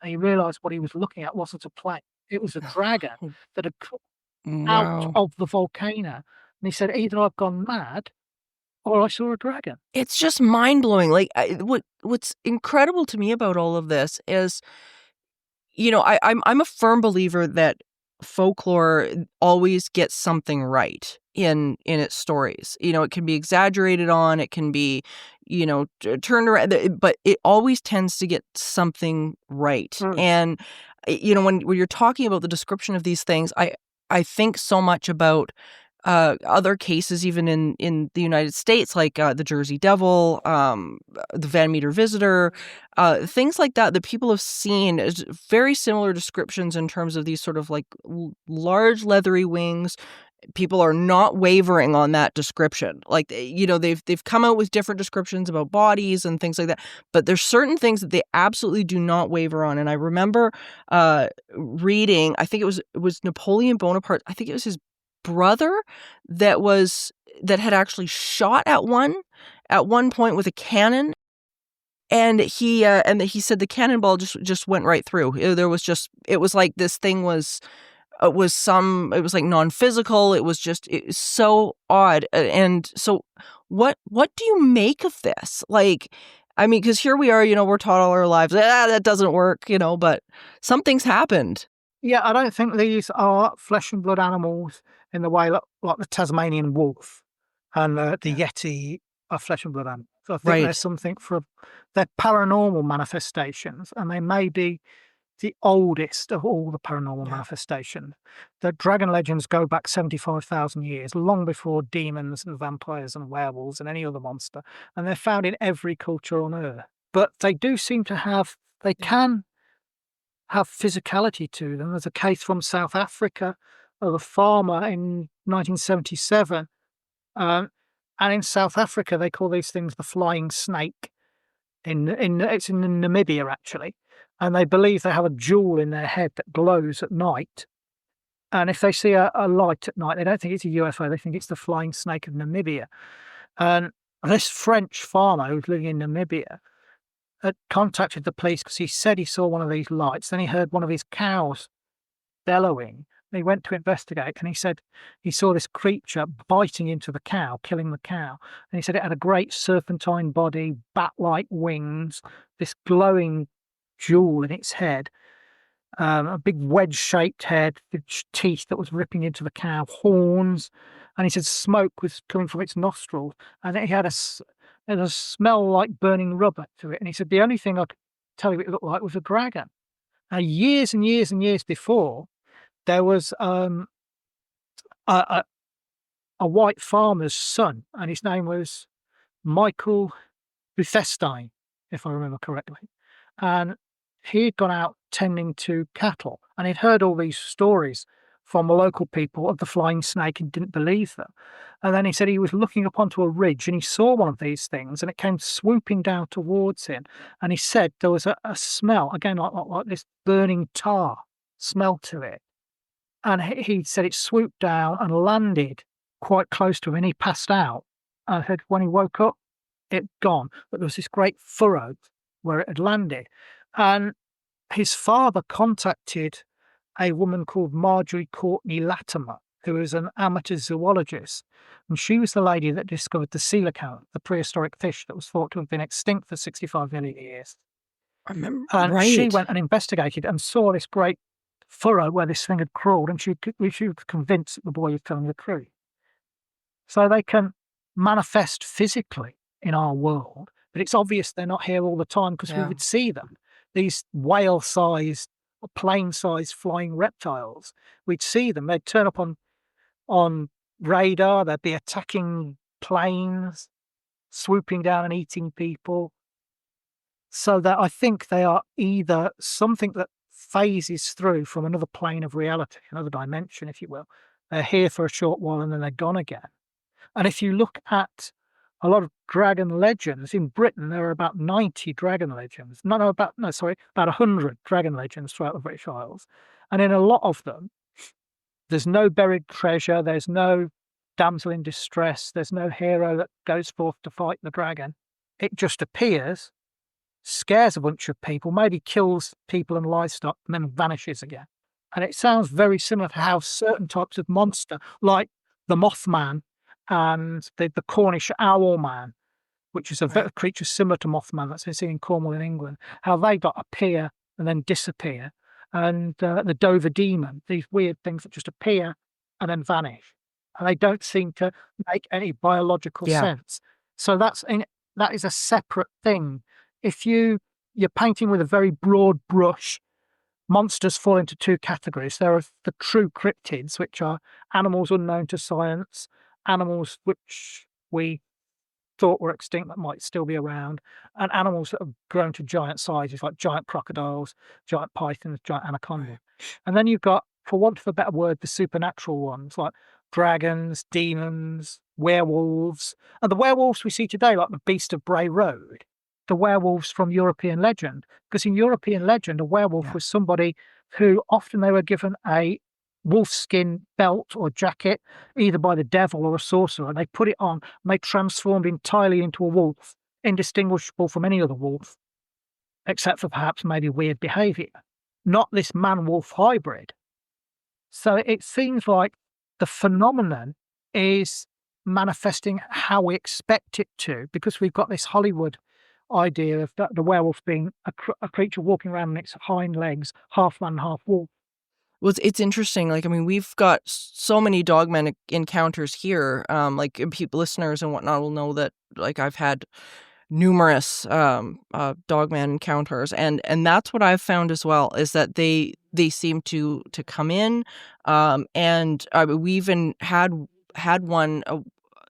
And he realized what he was looking at wasn't a plane. It was a dragon that had come out of the volcano. And he said, either I've gone mad or I saw a dragon. It's just mind-blowing. Like, what's incredible to me about all of this is, you know, I'm a firm believer that folklore always gets something right in its stories. You know, it can be exaggerated on, it can be, you know, turned around, but it always tends to get something right. And, you know, when you're talking about the description of these things, I think so much about other cases, even in the United States, like the Jersey Devil, the Van Meter Visitor, things like that people have seen as very similar descriptions in terms of these sort of like large leathery wings. People are not wavering on that description. Like, you know, they've come out with different descriptions about bodies and things like that, but there's certain things that they absolutely do not waver on. And I remember reading, I think it was Napoleon Bonaparte, I think it was his brother that had actually shot at one point with a cannon, and he said the cannonball just went right through. It was like this thing was like non-physical. It was so odd. And so what do you make of this? Like, I mean, because here we are, you know, we're taught all our lives, that doesn't work, you know, but something's happened. Yeah, I don't think these are flesh and blood animals in the way like the Tasmanian wolf and the Yeti are flesh and blood animals. So I think there's something they're paranormal manifestations, and they may be the oldest of all the paranormal manifestations. The dragon legends go back 75,000 years, long before demons and vampires and werewolves and any other monster, and they're found in every culture on Earth. But they do seem to they can have physicality to them. There's a case from South Africa of a farmer in 1977. And in South Africa, they call these things the flying snake. It's in Namibia, actually. And they believe they have a jewel in their head that glows at night. And if they see a light at night, they don't think it's a UFO. They think it's the flying snake of Namibia. And this French farmer who's living in Namibia had contacted the police because he said he saw one of these lights. Then he heard one of his cows bellowing. He went to investigate, and he said he saw this creature biting into the cow, killing the cow. And he said it had a great serpentine body, bat-like wings, this glowing jewel in its head, a big wedge-shaped head with teeth that was ripping into the cow, horns. And he said smoke was coming from its nostrils, and it had a smell like burning rubber to it. And he said the only thing I could tell you it looked like was a dragon. Now, years and years and years before, there was a white farmer's son, and his name was Michael Buthestein, if I remember correctly. And he had gone out tending to cattle, and he'd heard all these stories from the local people of the flying snake and didn't believe them. And then he said he was looking up onto a ridge and he saw one of these things, and it came swooping down towards him. And he said there was a smell, again, like this burning tar smell to it. And he said it swooped down and landed quite close to him, and he passed out. And said when he woke up, it'd gone. But there was this great furrow where it had landed. And his father contacted a woman called Marjorie Courtney Latimer, who was an amateur zoologist. And she was the lady that discovered the coelacanth, the prehistoric fish that was thought to have been extinct for 65 million years. I remember. And she went and investigated and saw this great furrow where this thing had crawled, and she was convinced that the boy was telling the truth. So they can manifest physically in our world, but it's obvious they're not here all the time because we would see them. These whale-sized plane-sized flying reptiles. We'd see them. They'd turn up on radar. They'd be attacking planes, swooping down and eating people. So that I think they are either something that phases through from another plane of reality, another dimension, if you will. They're here for a short while and then they're gone again. And if you look at a lot of dragon legends in Britain, there are about 90 dragon legends. About 100 dragon legends throughout the British Isles. And in a lot of them, there's no buried treasure, there's no damsel in distress, there's no hero that goes forth to fight the dragon. It just appears, scares a bunch of people, maybe kills people and livestock, and then vanishes again. And it sounds very similar to how certain types of monster, like the Mothman and the Cornish owl man, which is a creature similar to Mothman that's seen in Cornwall in England, how they appear and then disappear. And the Dover demon, these weird things that just appear and then vanish. And they don't seem to make any biological sense. So that is a separate thing. If you're painting with a very broad brush, monsters fall into two categories. There are the true cryptids, which are animals unknown to science, animals which we thought were extinct that might still be around, and animals that have grown to giant sizes, like giant crocodiles, giant pythons, giant anacondas. And then you've got, for want of a better word, the supernatural ones, like dragons, demons, werewolves. And the werewolves we see today, like the Beast of Bray Road, the werewolves from European legend. Because in European legend, a werewolf was somebody who often they were given a wolfskin belt or jacket, either by the devil or a sorcerer, and they put it on and they transformed entirely into a wolf, indistinguishable from any other wolf, except for perhaps maybe weird behaviour. Not this man-wolf hybrid. So it seems like the phenomenon is manifesting how we expect it to, because we've got this Hollywood idea of the werewolf being a creature walking around on its hind legs, half man, half wolf. Well, it's interesting. Like, I mean, we've got so many dogman encounters here. Listeners and whatnot will know that, like, I've had numerous dogman encounters, and that's what I've found as well, is that they seem to come in, and we even had one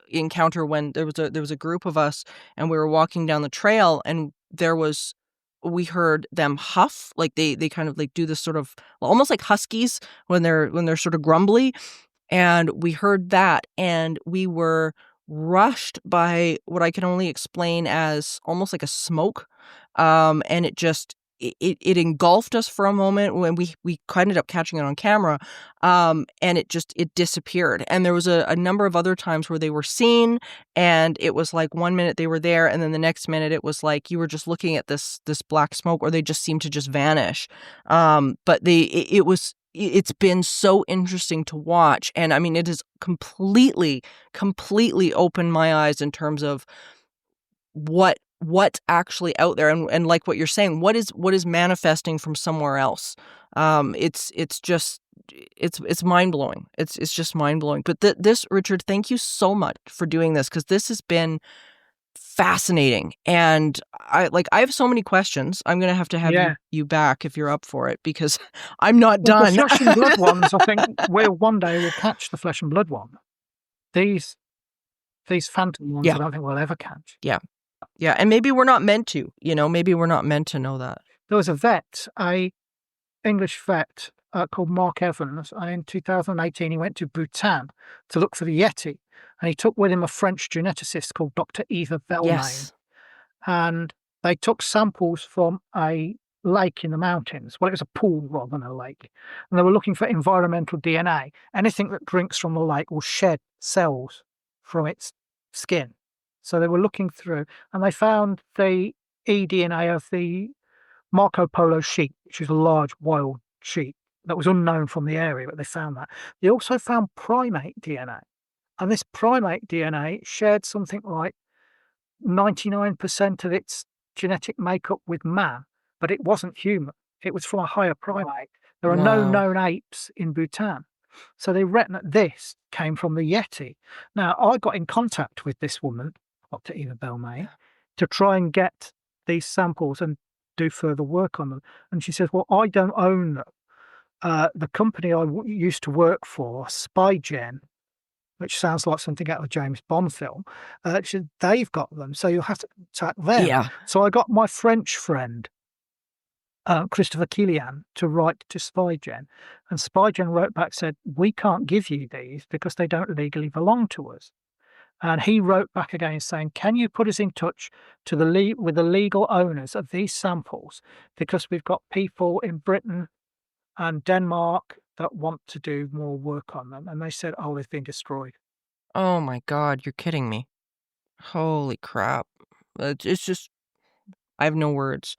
encounter when there was a group of us and we were walking down the trail, and we heard them huff, like they kind of like do this sort of almost like huskies when they're sort of grumbly, and we heard that, and we were rushed by what I can only explain as almost like a smoke, and it engulfed us for a moment when we ended up catching it on camera, and it disappeared. And there was a number of other times where they were seen, and it was like 1 minute they were there, and then the next minute it was like you were just looking at this black smoke, or they just seemed to just vanish. But it's been so interesting to watch, and I mean, it has completely opened my eyes in terms of what's actually out there, and like what you're saying, what is manifesting from somewhere else. It's mind-blowing. It's just mind-blowing. But this, Richard, thank you so much for doing this, because this has been fascinating, and I have so many questions. I'm gonna have to have you back if you're up for it, because I'm not done. The flesh and blood ones, I think one day we'll catch the flesh and blood one. These phantom ones, I don't think we'll ever catch. Yeah, and maybe we're not meant to. Maybe we're not meant to know that. There was a English vet called Mark Evans, and in 2018 he went to Bhutan to look for the Yeti, and he took with him a French geneticist called Dr. Eva Belmain. Yes. And they took samples from a lake in the mountains. Well, it was a pool rather than a lake. And they were looking for environmental DNA. Anything that drinks from the lake will shed cells from its skin. So they were looking through, and they found the eDNA of the Marco Polo sheep, which is a large wild sheep that was unknown from the area, but they found that. They also found primate DNA. And this primate DNA shared something like 99% of its genetic makeup with man, but it wasn't human. It was from a higher primate. There are no known apes in Bhutan. So they reckon that this came from the Yeti. Now, I got in contact with this woman, Dr. Eva Belmain, to try and get these samples and do further work on them. And she says, well, I don't own them. The company I used to work for, SpyGen, which sounds like something out of a James Bond film, they've got them, so you'll have to contact them. Yeah. So I got my French friend, Christopher Kilian, to write to SpyGen, and SpyGen wrote back, said, we can't give you these because they don't legally belong to us. And he wrote back again saying, can you put us in touch with the legal owners of these samples, because we've got people in Britain and Denmark that want to do more work on them. And they said, oh, they've been destroyed. Oh my God, you're kidding me. Holy crap. It's just, I have no words.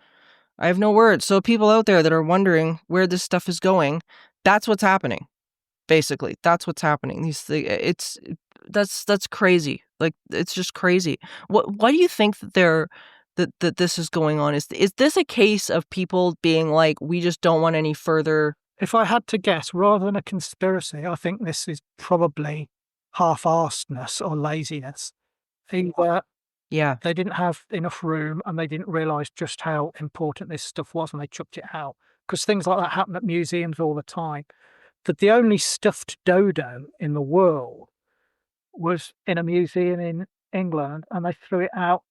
I have no words. So people out there that are wondering where this stuff is going, that's what's happening. Basically, that's what's happening. That's crazy. Like, it's just crazy. Why do you think that this is going on? Is this a case of people being like, we just don't want any further? If I had to guess, rather than a conspiracy, I think this is probably half-arsedness or laziness. Either they didn't have enough room and they didn't realise just how important this stuff was and they chucked it out. Because things like that happen at museums all the time. That the only stuffed dodo in the world was in a museum in England, and they threw it out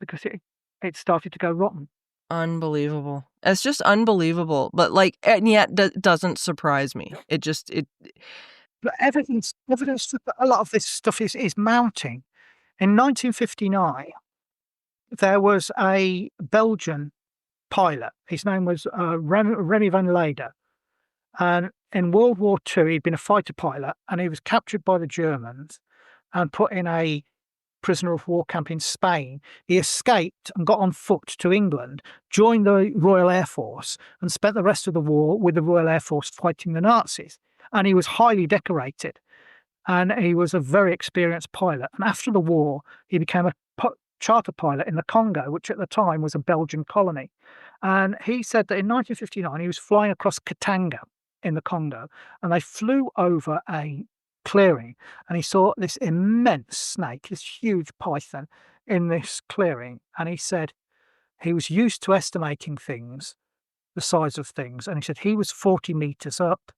because it started to go rotten. Unbelievable. It's just unbelievable. But like, and yet that doesn't surprise me. But evidence that a lot of this stuff is mounting. In 1959, there was a Belgian pilot. His name was Remy van Leyden. And in World War II, he'd been a fighter pilot, and he was captured by the Germans and put in a prisoner of war camp in Spain. He escaped and got on foot to England, joined the Royal Air Force, and spent the rest of the war with the Royal Air Force fighting the Nazis. And he was highly decorated, and he was a very experienced pilot. And after the war, he became a charter pilot in the Congo, which at the time was a Belgian colony. And he said that in 1959, he was flying across Katanga in the Congo, and they flew over a clearing, and he saw this immense snake, this huge python in this clearing. And he said he was used to estimating things, the size of things, and he said he was 40 meters up.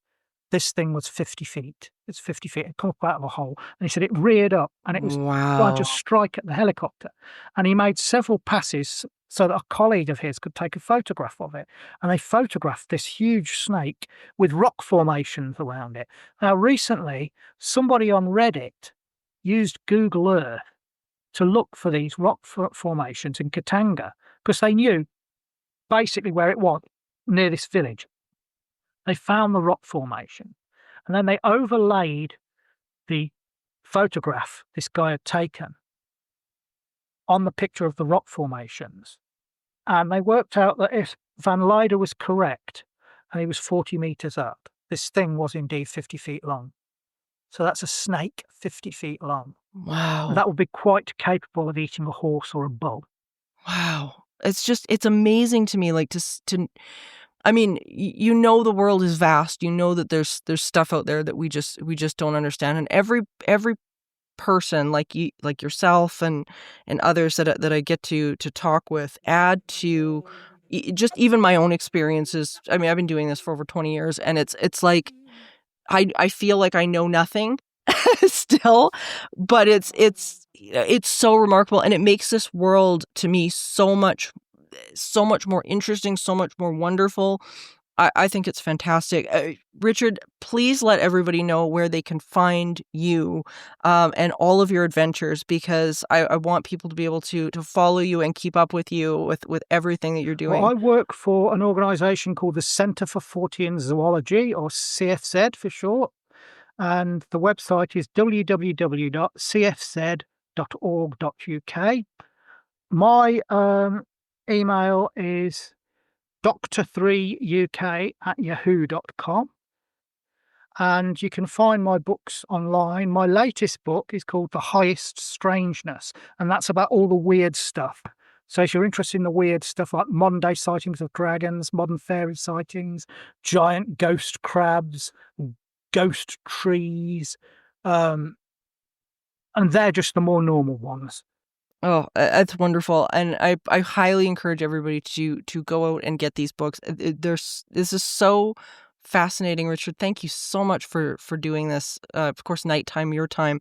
This thing was 50 feet. It's 50 feet. It came up out of a hole. And he said it reared up and it was trying to strike at the helicopter. And he made several passes so that a colleague of his could take a photograph of it. And they photographed this huge snake with rock formations around it. Now, recently, somebody on Reddit used Google Earth to look for these rock formations in Katanga because they knew basically where it was, near this village. They found the rock formation, and then they overlaid the photograph this guy had taken on the picture of the rock formations. And they worked out that if Van Leyden was correct and he was 40 meters up, this thing was indeed 50 feet long. So that's a snake 50 feet long. Wow. And that would be quite capable of eating a horse or a bull. Wow. It's amazing to me, like to I mean, you know, the world is vast. You know that there's stuff out there that we just don't understand. And every person like yourself and others that I get to talk with add to just even my own experiences. I mean, I've been doing this for over 20 years, and it's like I feel like I know nothing still, but it's so remarkable, and it makes this world to me so much more interesting, so much more wonderful. I think it's fantastic. Richard, please let everybody know where they can find you and all of your adventures, because I want people to be able to follow you and keep up with you with everything that you're doing. Well, I work for an organisation called the Centre for Fortean Zoology, or CFZ for short, and the website is www.cfz.org.uk. My email is doctor3uk@yahoo.com, and you can find my books online. My latest book is called The Highest Strangeness, and that's about all the weird stuff. So if you're interested in the weird stuff like modern day sightings of dragons, modern fairy sightings, giant ghost crabs, ghost trees, and they're just the more normal ones. Oh, that's wonderful. And I highly encourage everybody to go out and get these books. This is so fascinating, Richard. Thank you so much for doing this. Of course, nighttime, your time.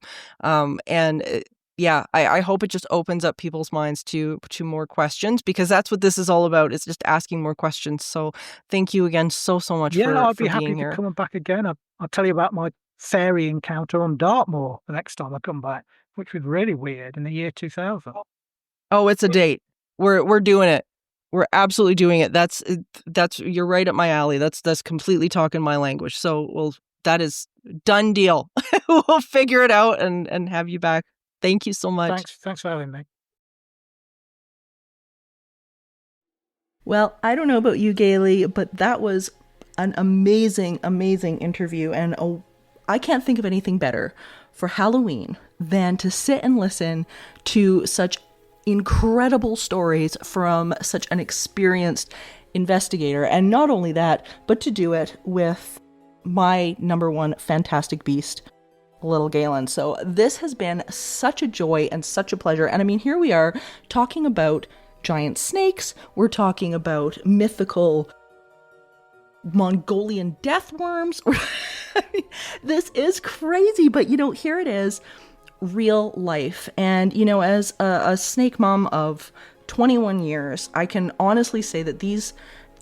Yeah, I hope it just opens up people's minds to more questions, because that's what this is all about. It's just asking more questions. So thank you again so much Yeah, I'd for be happy being to here. come back again. I'll tell you about my fairy encounter on Dartmoor the next time I come back, which was really weird in the year 2000. Oh, it's a date. We're doing it. We're absolutely doing it. That's you're right up my alley. That's completely talking my language. So that is done deal. We'll figure it out and have you back. Thank you so much. Thanks for having me. Well, I don't know about you, Gailey, but that was an amazing, amazing interview. And I can't think of anything better for Halloween than to sit and listen to such incredible stories from such an experienced investigator. And not only that, but to do it with my number one fantastic beast, little Galen. So this has been such a joy and such a pleasure. And I mean, here we are talking about giant snakes. We're talking about mythical Mongolian death worms. I mean, this is crazy, but here it is, real life. And as a snake mom of 21 years, I can honestly say that these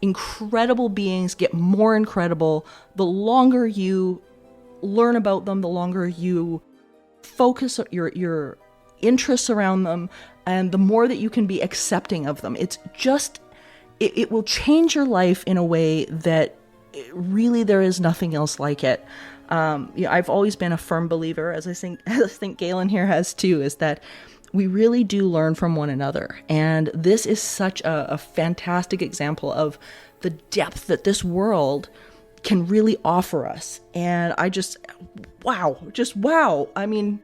incredible beings get more incredible the longer you learn about them, the longer you focus your interests around them, and the more that you can be accepting of them. It's just, it will change your life in a way that really there is nothing else like it. I've always been a firm believer, as I think Galen here has too, is that we really do learn from one another. And this is such a fantastic example of the depth that this world can really offer us. And I just wow. I mean,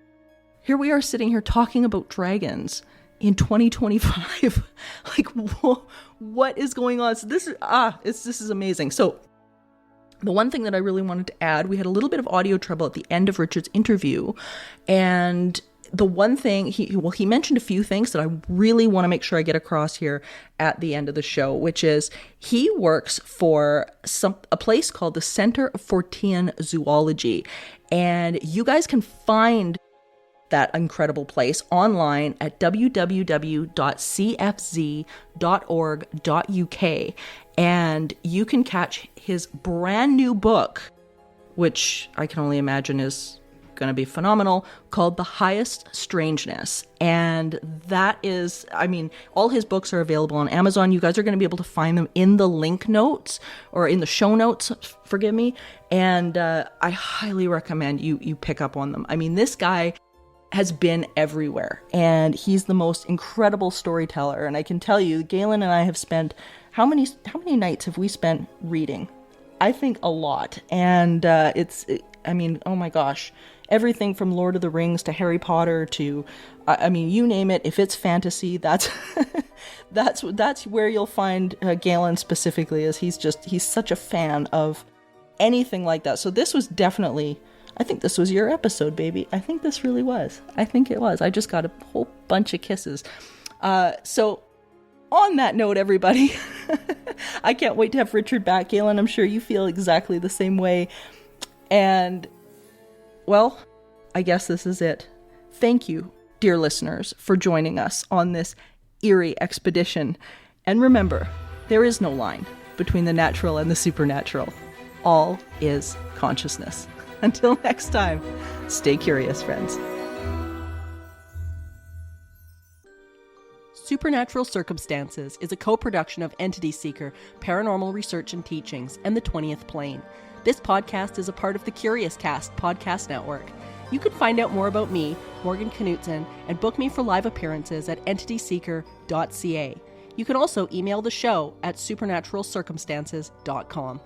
here we are sitting here talking about dragons in 2025. Like, what is going on? So this is amazing. So the one thing that I really wanted to add, we had a little bit of audio trouble at the end of Richard's interview, and the one thing he mentioned a few things that I really want to make sure I get across here at the end of the show, which is he works for a place called the Center of Fortean Zoology, and you guys can find that incredible place online at www.cfz.org.uk, and you can catch his brand new book, which I can only imagine is going to be phenomenal, called The Highest Strangeness. And that is, I mean, all his books are available on Amazon. You guys are going to be able to find them in the link notes, or in the show notes, forgive me. And I highly recommend you pick up on them. I mean, this guy has been everywhere, and he's the most incredible storyteller. And I can tell you, Galen and I have spent, how many nights have we spent reading? I think a lot. And I mean, oh my gosh, everything from Lord of the Rings to Harry Potter to, I mean, you name it. If it's fantasy, that's that's where you'll find Galen specifically, as he's such a fan of anything like that. So this was definitely, I think this was your episode, baby. I think this really was. I think it was. I just got a whole bunch of kisses. So on that note, everybody, I can't wait to have Richard back. Galen, I'm sure you feel exactly the same way. And, well, I guess this is it. Thank you, dear listeners, for joining us on this eerie expedition. And remember, there is no line between the natural and the supernatural. All is consciousness. Until next time, stay curious, friends. Supernatural Circumstances is a co-production of Entity Seeker, Paranormal Research and Teachings, and the 20th Plane. This podcast is a part of the Curious Cast podcast network. You can find out more about me, Morgan Knudsen, and book me for live appearances at entityseeker.ca. You can also email the show at supernaturalcircumstances.com.